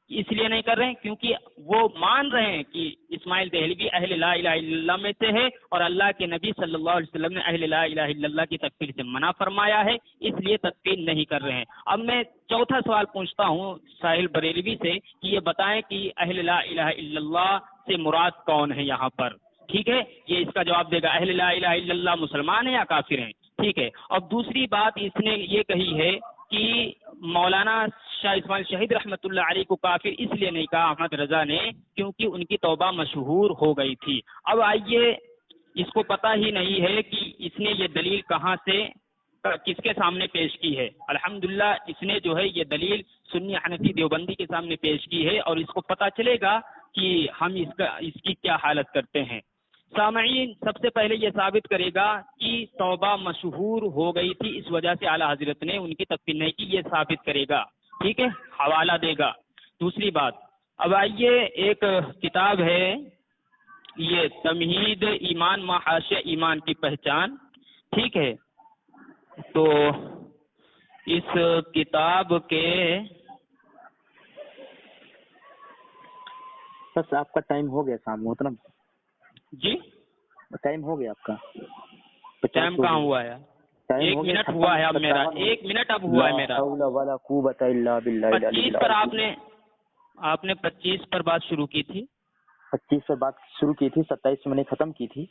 Speaker 2: اس لیے نہیں کر رہے ہیں کیونکہ وہ مان رہے ہیں کہ اسماعیل دہلوی اہل لا الہ الا اللہ میں سے ہے، اور اللہ کے نبی صلی اللہ علیہ وسلم نے اہل لا الہ الا اللہ کی تکفیر سے منع فرمایا ہے، اس لیے تکفیر نہیں کر رہے ہیں۔ اب میں چوتھا سوال پوچھتا ہوں ساحل بریلوی سے کہ یہ بتائیں کہ اہل لا الہ الا اللہ سے مراد کون ہے یہاں پر؟ ٹھیک ہے، یہ اس کا جواب دے گا، اہل لا الہ الا اللہ مسلمان ہیں یا کافر ہیں؟ ٹھیک ہے۔ اب دوسری بات اس نے یہ کہی ہے کہ مولانا شاہ اسماعیل شہید رحمۃ اللہ علیہ کو کافر اس لیے نہیں کہا احمد رضا نے کیونکہ ان کی توبہ مشہور ہو گئی تھی۔ اب آئیے، اس کو پتہ ہی نہیں ہے کہ اس نے یہ دلیل کہاں سے کس کے سامنے پیش کی ہے۔ الحمدللہ اس نے جو ہے یہ دلیل سنی حنفی دیوبندی کے سامنے پیش کی ہے، اور اس کو پتہ چلے گا کہ ہم اس کی کیا حالت کرتے ہیں۔ سامعین، سب سے پہلے یہ ثابت کرے گا کہ توبہ مشہور ہو گئی تھی، اس وجہ سے اعلیٰ حضرت نے ان کی تکفیر نہیں کی، یہ ثابت کرے گا، ٹھیک ہے، حوالہ دے گا۔ دوسری بات، اب آئیے، ایک کتاب ہے یہ تمہید ایمان ما حاشیہ ایمان کی پہچان، ٹھیک ہے، تو اس کتاب کے
Speaker 1: بس آپ کا ٹائم ہو گیا سامنے محترم،
Speaker 2: جی
Speaker 1: ٹائم ہو گیا آپ کا،
Speaker 2: ٹائم کہاں ہوا ہے؟ ایک منٹ ہوا ہے اب میرا، ایک منٹ اب ہوا ہے میرا۔ 25 پر آپ نے 25 پر بات شروع کی تھی،
Speaker 1: 25 پر بات شروع کی تھی، 27 میں نے ختم کی تھی،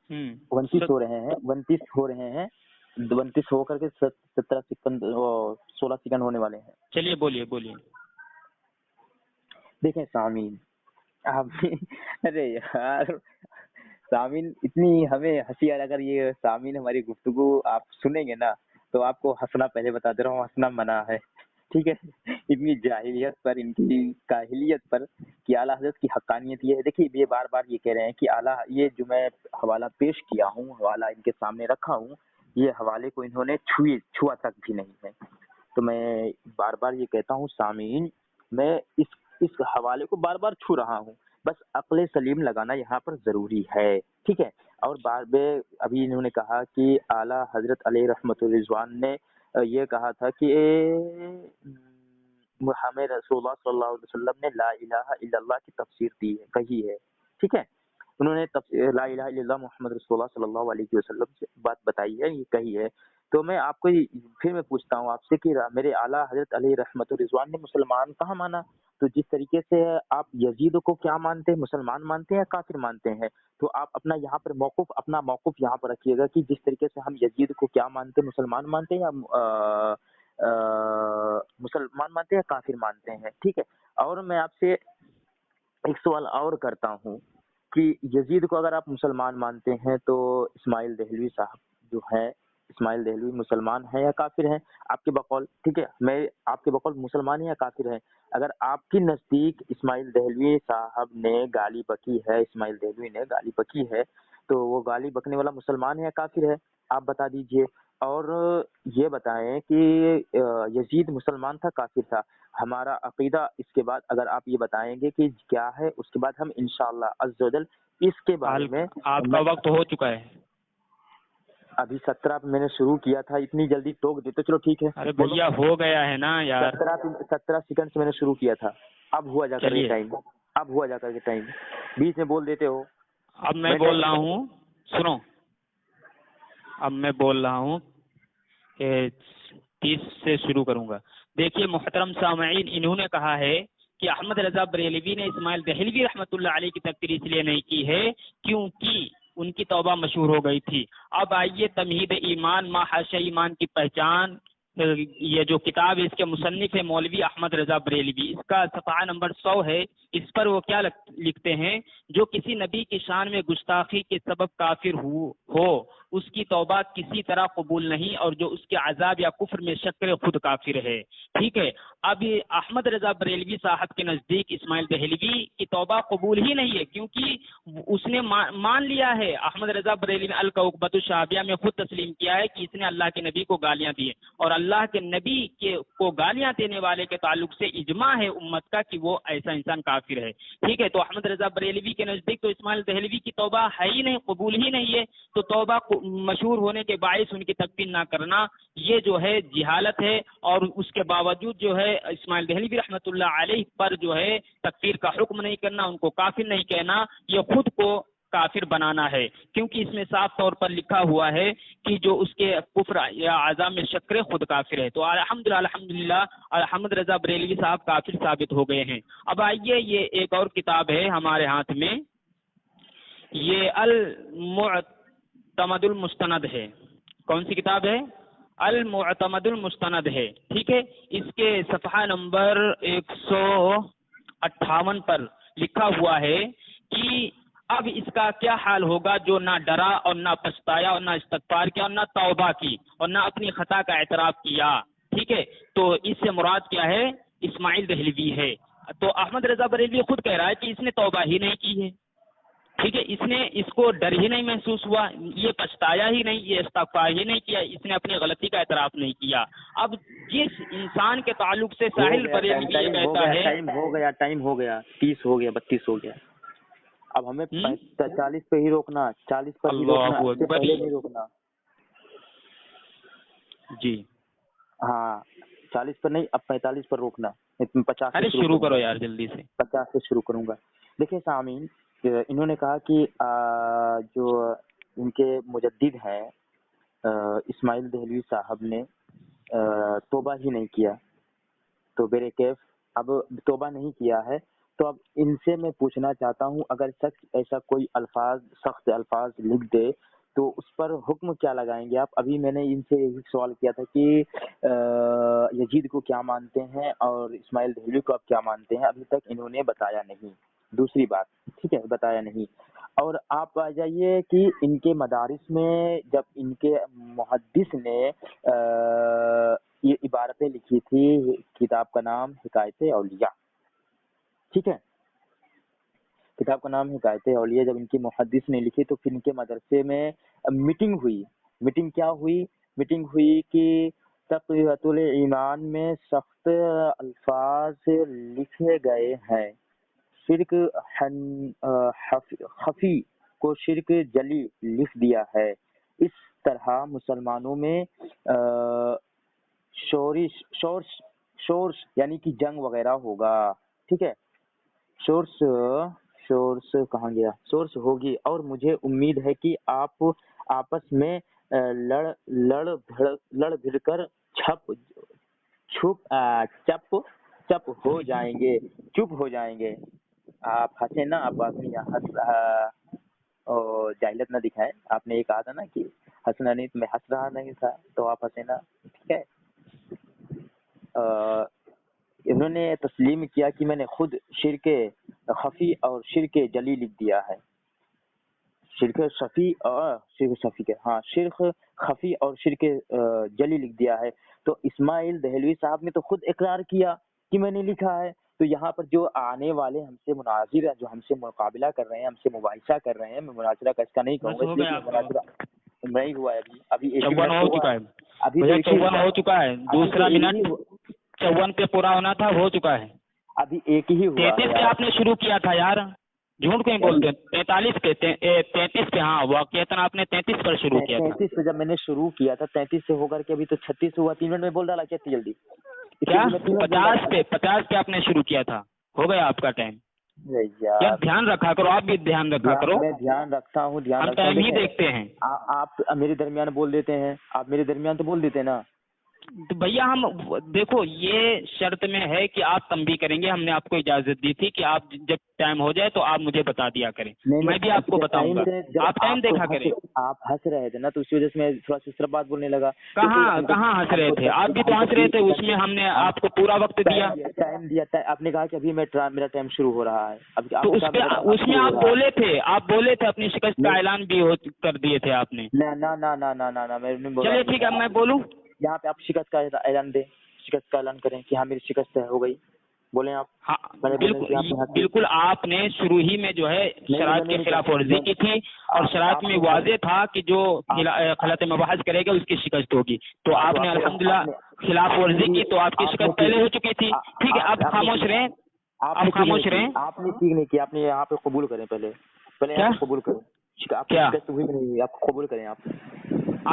Speaker 1: 29 ہو رہے ہیں، 29 ہو کر کے 16 سیکنڈ ہونے والے ہیں۔
Speaker 2: چلیے بولیے۔
Speaker 1: دیکھیں سامعین، آپ ارے یار سامعین، اتنی ہمیں ہنسی، اگر یہ سامعین ہماری گفتگو آپ سنیں گے نا تو آپ کو ہنسنا، پہلے بتا دے رہا ہوں، ہنسنا منع ہے، ٹھیک ہے، اتنی جاہلیت پر، ان کی کاہلیت پر کہ اعلیٰ حضرت کی حقانیت یہ ہے۔ دیکھیے یہ بار بار یہ کہہ رہے ہیں کہ اعلیٰ، یہ جو میں حوالہ پیش کیا ہوں، حوالہ ان کے سامنے رکھا ہوں، یہ حوالے کو انہوں نے چھوا تک بھی نہیں ہے۔ تو میں بار بار یہ کہتا ہوں سامعین، میں اس حوالے کو بار بار چھو رہا ہوں، بس عقل سلیم لگانا یہاں پر ضروری ہے، ٹھیک ہے۔ اور ابھی انہوں نے کہا کہ اعلیٰ حضرت علیہ رحمت الرضوان نے یہ کہا تھا کہ ہمیں رسول اللہ صلی اللہ علیہ وسلم نے لا الہ الا اللہ کی تفسیر کہی ہے، ٹھیک ہے۔ انہوں نے لا الہ الا اللہ محمد رسول اللہ صلی اللہ علیہ وسلم سے بات بتائی ہے، یہ کہی ہے۔ تو میں آپ کو پھر میں پوچھتا ہوں آپ سے کہ میرے اعلیٰ حضرت علیہ رحمت الرضوان نے مسلمان کہاں مانا؟ تو جس طریقے سے آپ یزید کو کیا مانتے ہیں، مسلمان مانتے ہیں یا کافر مانتے ہیں؟ تو آپ اپنا یہاں پر اپنا موقف یہاں پر رکھیے گا کہ جس طریقے سے ہم یزید کو کیا مانتے ہیں، مسلمان مانتے ہیں یا مسلمان مانتے ہیں یا کافر مانتے ہیں، ٹھیک ہے۔ اور میں آپ سے ایک سوال اور کرتا ہوں کہ یزید کو اگر آپ مسلمان مانتے ہیں تو اسماعیل دہلوی صاحب جو ہیں، اسماعیل دہلوی مسلمان ہیں یا کافر ہیں آپ کے بقول؟ ٹھیک ہے، میں آپ کے بقول مسلمان ہیں یا کافر ہیں؟ اگر آپ کے نزدیک اسماعیل دہلوی صاحب نے گالی بکی ہے، اسماعیل دہلوی نے گالی بکی ہے، تو وہ گالی بکنے والا مسلمان ہے یا کافر ہے؟ آپ بتا دیجئے۔ اور یہ بتائیں کہ یزید مسلمان تھا کافر تھا؟ ہمارا عقیدہ اس کے بعد اگر آپ یہ بتائیں گے کہ کیا ہے، اس کے بعد ہم انشاءاللہ عز و جل اس کے بارے میں
Speaker 2: آپ کا وقت ہو چکا ہے۔
Speaker 1: ابھی 17 میں نے شروع کیا تھا، اتنی جلدی ٹوک دیتے، چلو ٹھیک ہے۔
Speaker 2: ارے بھیا ہو گیا ہے نا یار،
Speaker 1: 17 سیکنڈ سے میں نے شروع کیا تھا، اب ہوا جا کر کے ٹائم بیچ میں بول دیتے ہو۔
Speaker 2: اب میں بول رہا ہوں، سنو، اب میں بول رہا ہوں کہ 30 سے شروع کروں گا۔ دیکھیے محترم سامعین، انہوں نے کہا ہے کہ احمد رضا بریلوی نے اسماعیل دہلوی رحمۃ اللہ علیہ کی تکفیر اس لیے نہیں کی ہے کیونکہ ان کی توبہ مشہور ہو گئی تھی۔ اب آئیے تمہید ایمان ما حاشا ایمان کی پہچان، یہ جو کتاب ہے اس کے مصنف ہے مولوی احمد رضا بریلوی، اس کا صفحہ نمبر 100 ہے۔ اس پر وہ کیا لکھتے ہیں، جو کسی نبی کی شان میں گستاخی کے سبب کافر ہو اس کی توبہ کسی طرح قبول نہیں، اور جو اس کے عذاب یا کفر میں شک کرے خود کافر ہے، ٹھیک ہے۔ اب احمد رضا بریلوی صاحب کے نزدیک اسماعیل دہلوی کی توبہ قبول ہی نہیں ہے، کیونکہ اس نے مان لیا ہے، احمد رضا بریلوی نے الکوکبۃ الشعبیہ میں خود تسلیم کیا ہے کہ اس نے اللہ کے نبی کو گالیاں دی، اور اللہ کے نبی کو گالیاں دینے والے کے تعلق سے اجماع ہے امت کا کہ وہ ایسا انسان کافر ہے، ٹھیک ہے۔ تو احمد رضا بریلوی کے نزدیک تو اسماعیل دہلوی کی توبہ ہے ہی نہیں، قبول ہی نہیں ہے، تو توبہ مشہور ہونے کے باعث ان کی تکفیر نہ کرنا یہ جو ہے جہالت ہے، اور اس کے باوجود جو ہے اسماعیل دہلوی رحمۃ اللہ علیہ پر جو ہے تکفیر کا حکم نہیں کرنا، ان کو کافر نہیں کہنا، یہ خود کو کافر بنانا ہے، کیونکہ اس میں صاف طور پر لکھا ہوا ہے کہ جو اس کے کفر یا عذاب میں شک کرے خود کافر ہے۔ تو الحمدللہ احمد رضا بریلوی صاحب کافر ثابت ہو گئے ہیں۔ اب آئیے یہ ایک اور کتاب ہے ہمارے ہاتھ میں، یہ المعتمد المستند ہے۔ کون سی کتاب ہے؟ المعتمد المستند ہے، ٹھیک ہے۔ اس کے صفحہ نمبر 158 پر لکھا ہوا ہے کہ اب اس کا کیا حال ہوگا جو نہ ڈرا اور نہ پچھتایا اور نہ استغفار کیا اور نہ توبہ کی اور نہ اپنی خطا کا اعتراف کیا، ٹھیک ہے۔ تو اس سے مراد کیا ہے؟ اسماعیل دہلوی ہے۔ تو احمد رضا بریلوی خود کہہ رہا ہے کہ اس نے توبہ ہی نہیں کی ہے، ٹھیک ہے، اس کو ڈر ہی نہیں محسوس ہوا، یہ پچھتایا ہی نہیں، یہ استغفار ہی نہیں کیا، اس نے اپنی غلطی کا اعتراف نہیں کیا۔ اب جس انسان کے تعلق سے ساحل بریلوی یہ کہتا ہے،
Speaker 1: ٹائم ہو گیا 30 ہو گیا 32 ہو گیا، اب ہمیں 40 پہ ہی روکنا، 40 پر ہی روکنا، اس سے پہلے نہیں روکنا
Speaker 2: جی
Speaker 1: ہاں، 40 پر نہیں، اب 45 پر روکنا، 50
Speaker 2: ارے شروع کرو یار جلدی سے،
Speaker 1: 50 سے شروع کروں گا۔ دیکھیں سامعین، انہوں نے کہا کہ جو ان کے مجدد ہیں اسماعیل دہلوی صاحب نے توبہ ہی نہیں کیا، تو میرے کیف اب توبہ نہیں کیا ہے، تو اب ان سے میں پوچھنا چاہتا ہوں اگر شخص ایسا کوئی سخت الفاظ لکھ دے تو اس پر حکم کیا لگائیں گے آپ؟ ابھی میں نے ان سے یہی سوال کیا تھا کہ یزید کو کیا مانتے ہیں اور اسماعیل دہلوی کو آپ کیا مانتے ہیں، ابھی تک انہوں نے بتایا نہیں، دوسری بات، ٹھیک ہے، بتایا نہیں۔ اور آپ آ جائیے کہ ان کے مدارس میں جب ان کے محدث نے یہ عبارتیں لکھی تھی، کتاب کا نام حکایت اولیاء، ٹھیک ہے، کتاب کا نام حکایت اولیاء، جب ان کے محدث نے لکھی تو پھر ان کے مدرسے میں میٹنگ ہوئی، میٹنگ کیا ہوئی؟ میٹنگ ہوئی کہ تقویۃ الایمان میں سخت الفاظ لکھے گئے ہیں، شرک خفی کو شرک جلی لکھ دیا ہے۔ اس طرح مسلمانوں میں شورش یعنی کہ جنگ وغیرہ ہوگا، ٹھیک ہے، شورش کہاں گیا، شورش ہوگی، اور مجھے امید ہے کہ آپ آپس میں لڑ بھڑ کر چپ ہو جائیں گے۔ آپ ہنسے نا، آپ جاہلیت نہ دکھائیں، آپ نے یہ کہا تھا نا کہ ہنسنا نہیں، تو میں ہنس رہا نہیں تھا تو آپ ہنسے نا، ٹھیک ہے۔ انہوں نے تسلیم کیا کہ میں نے خود شرک خفی اور شرک جلی لکھ دیا ہے، شرک خفی اور شرک جلی لکھ دیا ہے۔ تو اسماعیل دہلوی صاحب نے تو خود اقرار کیا کہ میں نے لکھا ہے، تو یہاں پر جو آنے والے ہم سے مناظر ہیں، جو ہم سے مقابلہ کر رہے ہیں، ہم سے مباحثہ کر رہے ہیں، میں مناظرہ کا اس کا نہیں کہوں گا، مناظرہ نہیں ہوا ہے ابھی
Speaker 2: 54 ہو چکا ہے،
Speaker 1: ابھی
Speaker 2: 54 ہو چکا ہے، دوسرا منٹ 54 پہ پورا ہونا تھا، ہو چکا ہے،
Speaker 1: ابھی ایک ہی ہوا
Speaker 2: 33 پہ آپ نے شروع کیا تھا یار، جھوٹ کہیں بولتے ہیں، 43 پہ 33 پہ، ہاں واقعتاً آپ نے 33 پر شروع کیا تھا،
Speaker 1: 33 پہ جب میں نے شروع کیا تھا، 33 سے ہو کر کے ابھی تو 36 ہوا، 3 منٹ میں بول ڈالا کیا اتنی جلدی؟
Speaker 2: کیا 50 پہ آپ نے شروع کیا تھا، ہو گیا آپ کا ٹائم یار، دھیان رکھا کرو، آپ بھی دھیان رکھا کرو،
Speaker 1: میں دھیان رکھتا ہوں،
Speaker 2: ہم ٹائم ہی دیکھتے ہیں،
Speaker 1: آپ میرے درمیان بول دیتے ہیں، آپ میرے درمیان تو بول دیتے ہیں نا،
Speaker 2: تو بھیا ہم دیکھو یہ شرط میں ہے کہ آپ تنبیہ کریں گے، ہم نے آپ کو اجازت دی تھی کہ آپ جب ٹائم ہو جائے تو آپ مجھے بتا دیا کریں، میں بھی آپ کو بتاؤں گا، آپ ٹائم دیکھا کریں۔
Speaker 1: آپ ہنس رہے تھے نا، تو اسی وجہ سے میں تھوڑا سی بات بولنے لگا۔
Speaker 2: کہاں ہنس رہے تھے، آپ بھی تو ہنس رہے تھے، اس میں ہم نے آپ کو پورا وقت دیا،
Speaker 1: ٹائم دیا، آپ نے کہا کہ ابھی میرا ٹائم شروع ہو رہا ہے،
Speaker 2: تو اس میں آپ بولے تھے اپنی شکست کا اعلان بھی کر دیے تھے آپ نے، چلیے ٹھیک ہے میں بولوں،
Speaker 1: یہاں پہ آپ شکست کا اعلان دیں، شکست کا اعلان کریں کہ ہاں میری شکست ہو گئی، بولیں آپ۔
Speaker 2: ہاں بالکل، آپ نے شروع ہی میں جو ہے شرائط کے خلاف ورزی کی تھی، اور شرائط میں واضح تھا کہ جو خلط مباحث کرے گا اس کی شکست ہوگی، تو آپ نے الحمدللہ خلاف ورزی کی، تو آپ کی شکست پہلے ہو چکی تھی، ٹھیک ہے، اب خاموش رہیں، آپ خاموش رہیں،
Speaker 1: آپ نے ٹھیک نہیں کیا، آپ نے یہاں پہ قبول کریں، پہلے آپ قبول کریں، آپ کی شکست ہوئی کہ نہیں ہوئی، آپ قبول کریں،
Speaker 2: آپ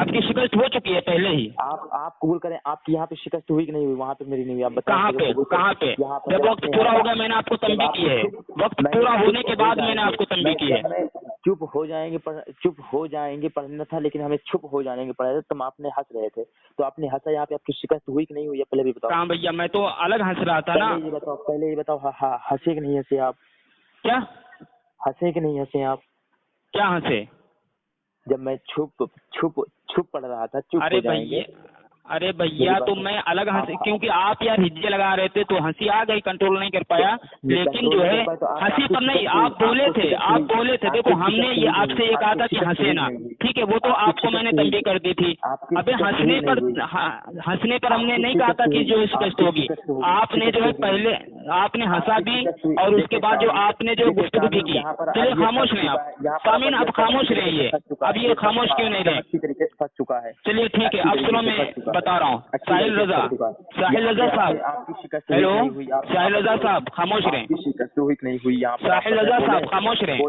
Speaker 2: کی شکست ہو چکی ہے پہلے ہی،
Speaker 1: آپ قبول کریں، آپ کی یہاں پہ شکست ہوئی کہ نہیں ہوئی، وہاں پہ میری نہیں ہوئی، آپ بتائیں
Speaker 2: کہاں پہ جب وقت پورا ہوگا میں نے آپ کو تنبیہ کی ہے، وقت پورا ہونے کے بعد میں نے آپ کو تنبیہ کی ہے،
Speaker 1: چپ ہو جائیں گے پڑھنا تھا، لیکن ہمیں چپ ہو جانے کے پڑھا تھا، تم آپ نے ہنس رہے تھے، تو آپ نے ہنسا، یہاں پہ آپ کی شکست ہوئی کہ نہیں ہوئی، پہلے بھی بتاؤ۔
Speaker 2: کہاں بھیا، میں تو الگ ہنس رہا تھا نا،
Speaker 1: پہلے یہ بتاؤ، ہنسے کہ نہیں ہنسے آپ،
Speaker 2: کیا
Speaker 1: ہنسے کہ نہیں ہنسے آپ،
Speaker 2: کیا ہنسے،
Speaker 1: جب میں چھپ پڑھ رہا تھا، چپ ہو جائیں گے،
Speaker 2: ارے بھیا تو میں الگ ہنس، کیونکہ آپ یار ہجے لگا رہے تھے تو ہنسی آ گئی، کنٹرول نہیں کر پایا، لیکن جو ہے ہنسی پر نہیں، آپ بولے تھے دیکھو ہم نے یہ آپ سے یہ کہا تھا کہ ہنسے نا، ٹھیک ہے، وہ تو آپ کو میں نے تنبیہ کر دی تھی، ابھی ہنسنے پر ہم نے نہیں کہا تھا کہ جو شکست ہوگی، آپ نے جو ہے پہلے آپ نے ہنسا بھی، اور اس کے بعد جو آپ نے جو گفتگو بھی کی، چلیے خاموش رہیں آپ سامعین، اب خاموش رہیے، اب یہ خاموش کیوں نہیں رہے، چلیے ٹھیک ہے، اب سنو میں بتا رہا ہوں، ساحل رضا صاحب، ہیلو، ساحل رضا صاحب خاموش رہیں، ساحل رضا صاحب خاموش رہیں،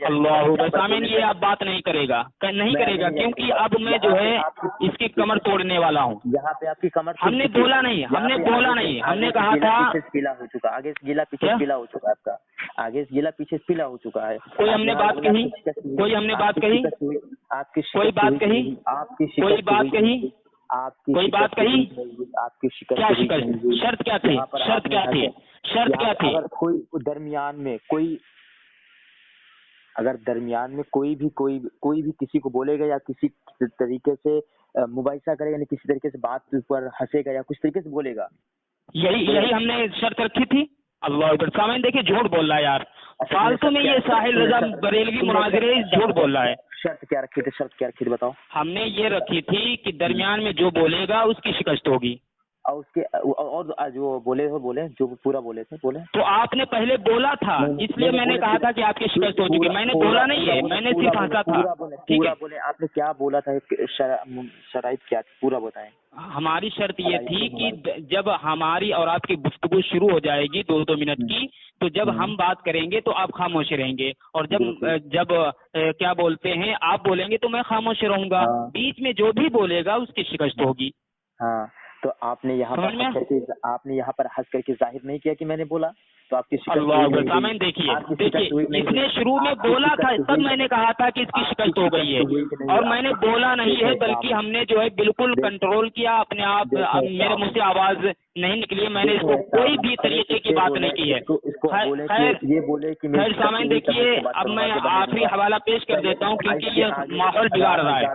Speaker 2: اللہ سامعین، یہ اب بات نہیں کرے گا کیونکہ اب میں جو ہے اس کی کمر توڑنے والا ہوں،
Speaker 1: یہاں پہ آپ کی کمر،
Speaker 2: ہم نے بولا نہیں، ہم نے کہا تھا
Speaker 1: پیلا ہو چکا، آگے سے گیلا پیچھے پیلا ہو چکا آپ کا، آگے سے گیلا پیچھے پیلا ہو چکا ہے،
Speaker 2: کوئی ہم نے بات کہی،
Speaker 1: آپ کی
Speaker 2: کوئی بات کہیں، کیا شکست، شرط کیا تھی، شرط کیا تھی،
Speaker 1: اگر درمیان میں کوئی بھی کسی کو بولے گا یا کسی طریقے سے مباحثہ کرے گا، یعنی کسی طریقے سے بات پر ہنسے گا یا کچھ طریقے سے بولے گا،
Speaker 2: یہی ہم نے شرط رکھی تھی، اللہ اکبر، سامعین دیکھیے جھوٹ بول رہا ہے یار، فالتو میں یہ ساحل رضا بریلوی مناظرے جھوٹ بول رہا ہے،
Speaker 1: شرط کیا رکھی تھی، بتاؤ۔
Speaker 2: ہم نے یہ رکھی تھی کہ درمیان میں جو بولے گا اس کی شکست ہوگی،
Speaker 1: اور اس کے اور جو بولے جو پورا بولے تھے بولے.
Speaker 2: تو آپ نے پہلے بولا تھا, اس لیے میں نے کہا تھا کہ آپ کی شکست ہو چکی. میں نے بولا نہیں ہے, میں نے صرف ہنسا تھا.
Speaker 1: پورا بولے آپ نے کیا بولا تھا, شرائط کیا تھی پورا بتائیں.
Speaker 2: ہماری شرط یہ تھی کہ جب ہماری اور آپ کی گفتگو شروع ہو جائے گی 2 منٹ کی, تو جب ہم بات کریں گے تو آپ خاموش رہیں گے, اور جب کیا بولتے ہیں آپ بولیں گے تو میں خاموش رہوں گا. بیچ میں جو بھی بولے گا اس کی شکست ہوگی.
Speaker 1: ہاں, تو آپ نے یہاں پر ہنس کر کے ظاہر نہیں کیا کہ میں نے بولا, تو آپ کی
Speaker 2: اللہ سامعین دیکھیے اس نے شروع میں بولا تھا, تب میں نے کہا تھا کہ اس کی شکست ہو گئی ہے, اور میں نے بولا نہیں ہے بلکہ ہم نے جو ہے بالکل کنٹرول کیا اپنے آپ. میرے منہ سے آواز نہیں نکلی ہے, میں نے اس کو کوئی بھی طریقے کی بات نہیں کی ہے. خیر سامعین دیکھیے, اب میں آخری حوالہ پیش کر دیتا ہوں کیونکہ یہ ماحول بگاڑ رہا ہے.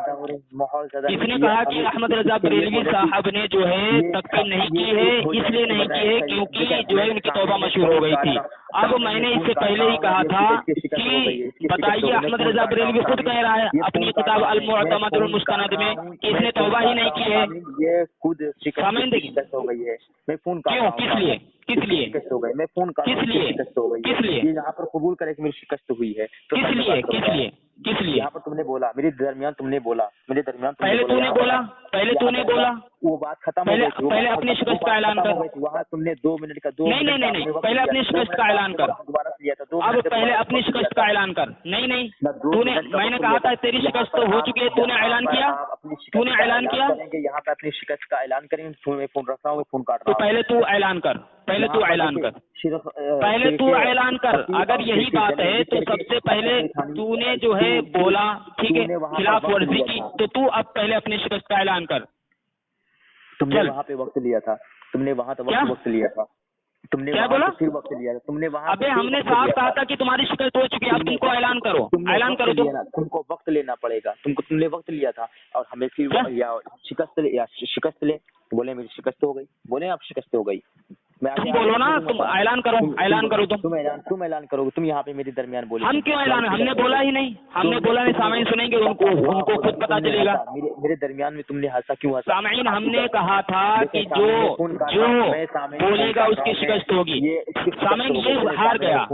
Speaker 2: اس نے کہا کہ احمد رضا بریلوی صاحب نے جو ہے تکفیر نہیں کی ہے, اس لیے نہیں کی ہے کیونکہ جو ہے ان کی توبہ مشہور ہو گئی تھی. اب میں نے اس سے پہلے ہی کہا تھا کہ بتائیے, احمد رضا بریلوی خود کہہ رہا ہے اپنی کتاب المعتمد المستند میں کہ اس نے توبہ ہی نہیں کی ہے.
Speaker 1: یہ خود
Speaker 2: سامعین دیکھیے
Speaker 1: ہو گئی ہے. میں فون
Speaker 2: کیوں, کس لیے, کس لیے,
Speaker 1: شکست ہو گئی, میں فون کر
Speaker 2: کس لیے, کس لیے,
Speaker 1: یہاں پر قبول کرے کہ میری شکست ہوئی ہے.
Speaker 2: کس لیے, کس لیے, کس لیے,
Speaker 1: یہاں پر تم نے بولا میرے درمیان, تم نے بولا میرے درمیان,
Speaker 2: پہلے تو نے بولا, پہلے تو نے بولا,
Speaker 1: وہ بات ختم ہو گئی,
Speaker 2: پہلے اپنی شکست کا اعلان کر.
Speaker 1: وہاں تم نے 2 منٹ کا
Speaker 2: نہیں, پہلے اپنی شکست کا اعلان کر.
Speaker 1: دوبارہ لیا تھا,
Speaker 2: اب پہلے اپنی شکست کا اعلان کر. نہیں, تو نے, میں نے کہا تھا تیری شکست تو ہو چکی ہے, تو نے اعلان کیا, تو نے اعلان کیا.
Speaker 1: یہاں پہ اپنی شکست کا اعلان کریں گے. میں فون رکھ رہا ہوں, میں فون کاٹ رہا
Speaker 2: تو
Speaker 1: ہوں.
Speaker 2: پہلے تو اعلان کر, پہلے تو اعلان کر, پہلے تو اعلان کر. اگر یہی بات ہے تو سب سے پہلے تو نے جو ہے بولا, ٹھیک ہے, خلاف ورزی کی, تو اب پہلے اپنی شکست کا اعلان کر.
Speaker 1: تم نے وہاں پہ وقت لیا تھا, تم نے وہاں وقت لیا تھا, تم نے
Speaker 2: کیا بولا,
Speaker 1: پھر وقت لیا تھا, تم نے وہاں.
Speaker 2: ابے ہم نے صاف کہا تھا کہ تمہاری شکست ہو چکی ہے, اب تم کو اعلان کرو, اعلان کرو.
Speaker 1: تم کو وقت لینا پڑے گا, تم نے وقت لیا تھا, اور ہمیں پھر شکست لے. بولے میری شکست ہو گئی, بولے آپ شکست ہو گئی.
Speaker 2: تم بولو نا, تم اعلان کرو, اعلان کرو.
Speaker 1: تم اعلان کرو, تم یہاں پہ میرے درمیان بولے.
Speaker 2: ہم کیوں اعلان, ہم نے بولا ہی نہیں, ہم نے بولا نہیں. سامعین سنیں گے, ان کو خود پتا چلے گا.
Speaker 1: میرے درمیان میں تم نے ہنسا کیوں ہنسا.
Speaker 2: سامعین ہم نے کہا تھا کہ جو بولے گا اس کی شکست ہوگی. سامعین یہ ہار گیا,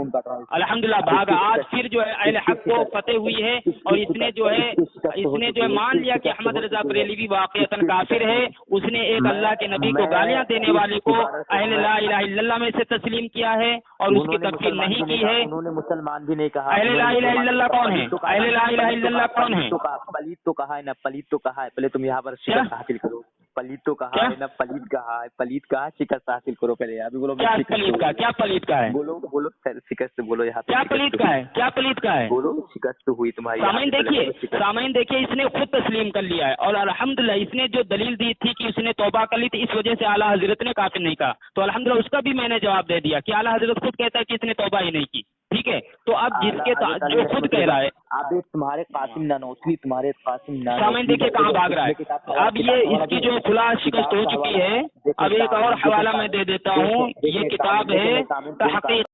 Speaker 2: الحمدللہ بھاگا. آج پھر جو ہے اہل حق کو فتح ہوئی ہے, اور اس نے جو ہے مان لیا کہ احمد رضا بریلوی واقعتاً کافر ہے. اس نے ایک اللہ کے نبی کو گالیاں دینے والے کو اہل لا الہ الا اللہ میں سے تسلیم کیا ہے, اور اس کی تکفیر نہیں کی ہے.
Speaker 1: انہوں نے مسلمان بھی نہیں کہا.
Speaker 2: اہل لا الہ الا اللہ کون ہے, اہل لا الہ الا اللہ کون ہے.
Speaker 1: پلیت تو کہا ہے نا, پلیت تو کہا ہے. پہلے تم یہاں پر شکست حاصل کرو. پلیت تو کہا ہے نا, پلیت کہا ہے, پلیت کہا, شکست حاصل کرو. پہلے ابھی بولو
Speaker 2: کیا پلیت کا, کیا پلیت کا ہے,
Speaker 1: بولو شکست بولو. یہاں
Speaker 2: کیا پلیت کا ہے, کیا پلیت کا ہے,
Speaker 1: بولو شکست ہوئی تمہاری.
Speaker 2: سامعین دیکھیے اس نے خود تسلیم کر لیا ہے, اور الحمدللہ اس نے جو دلیل دی تھی کہ اس نے توبہ کر لی تھی, اس وجہ سے اعلیٰ حضرت نے کافر نہیں کہا, تو الحمدللہ اس کا بھی میں نے جواب دے دیا کہ اعلیٰ حضرت خود کہتا ہے کہ اس نے توبہ ہی نہیں کی. ٹھیک ہے, تو اب جس کے جو خود کہہ رہا ہے,
Speaker 1: اب تمہارے قاسم نانوتوی, تمہارے قاسم
Speaker 2: سامعین دیکھیے کہاں بھاگ رہا ہے. اب یہ اس کی جو خلا شکست ہو چکی ہے. اب ایک اور حوالہ میں دے دیتا ہوں, یہ کتاب ہے تحقیق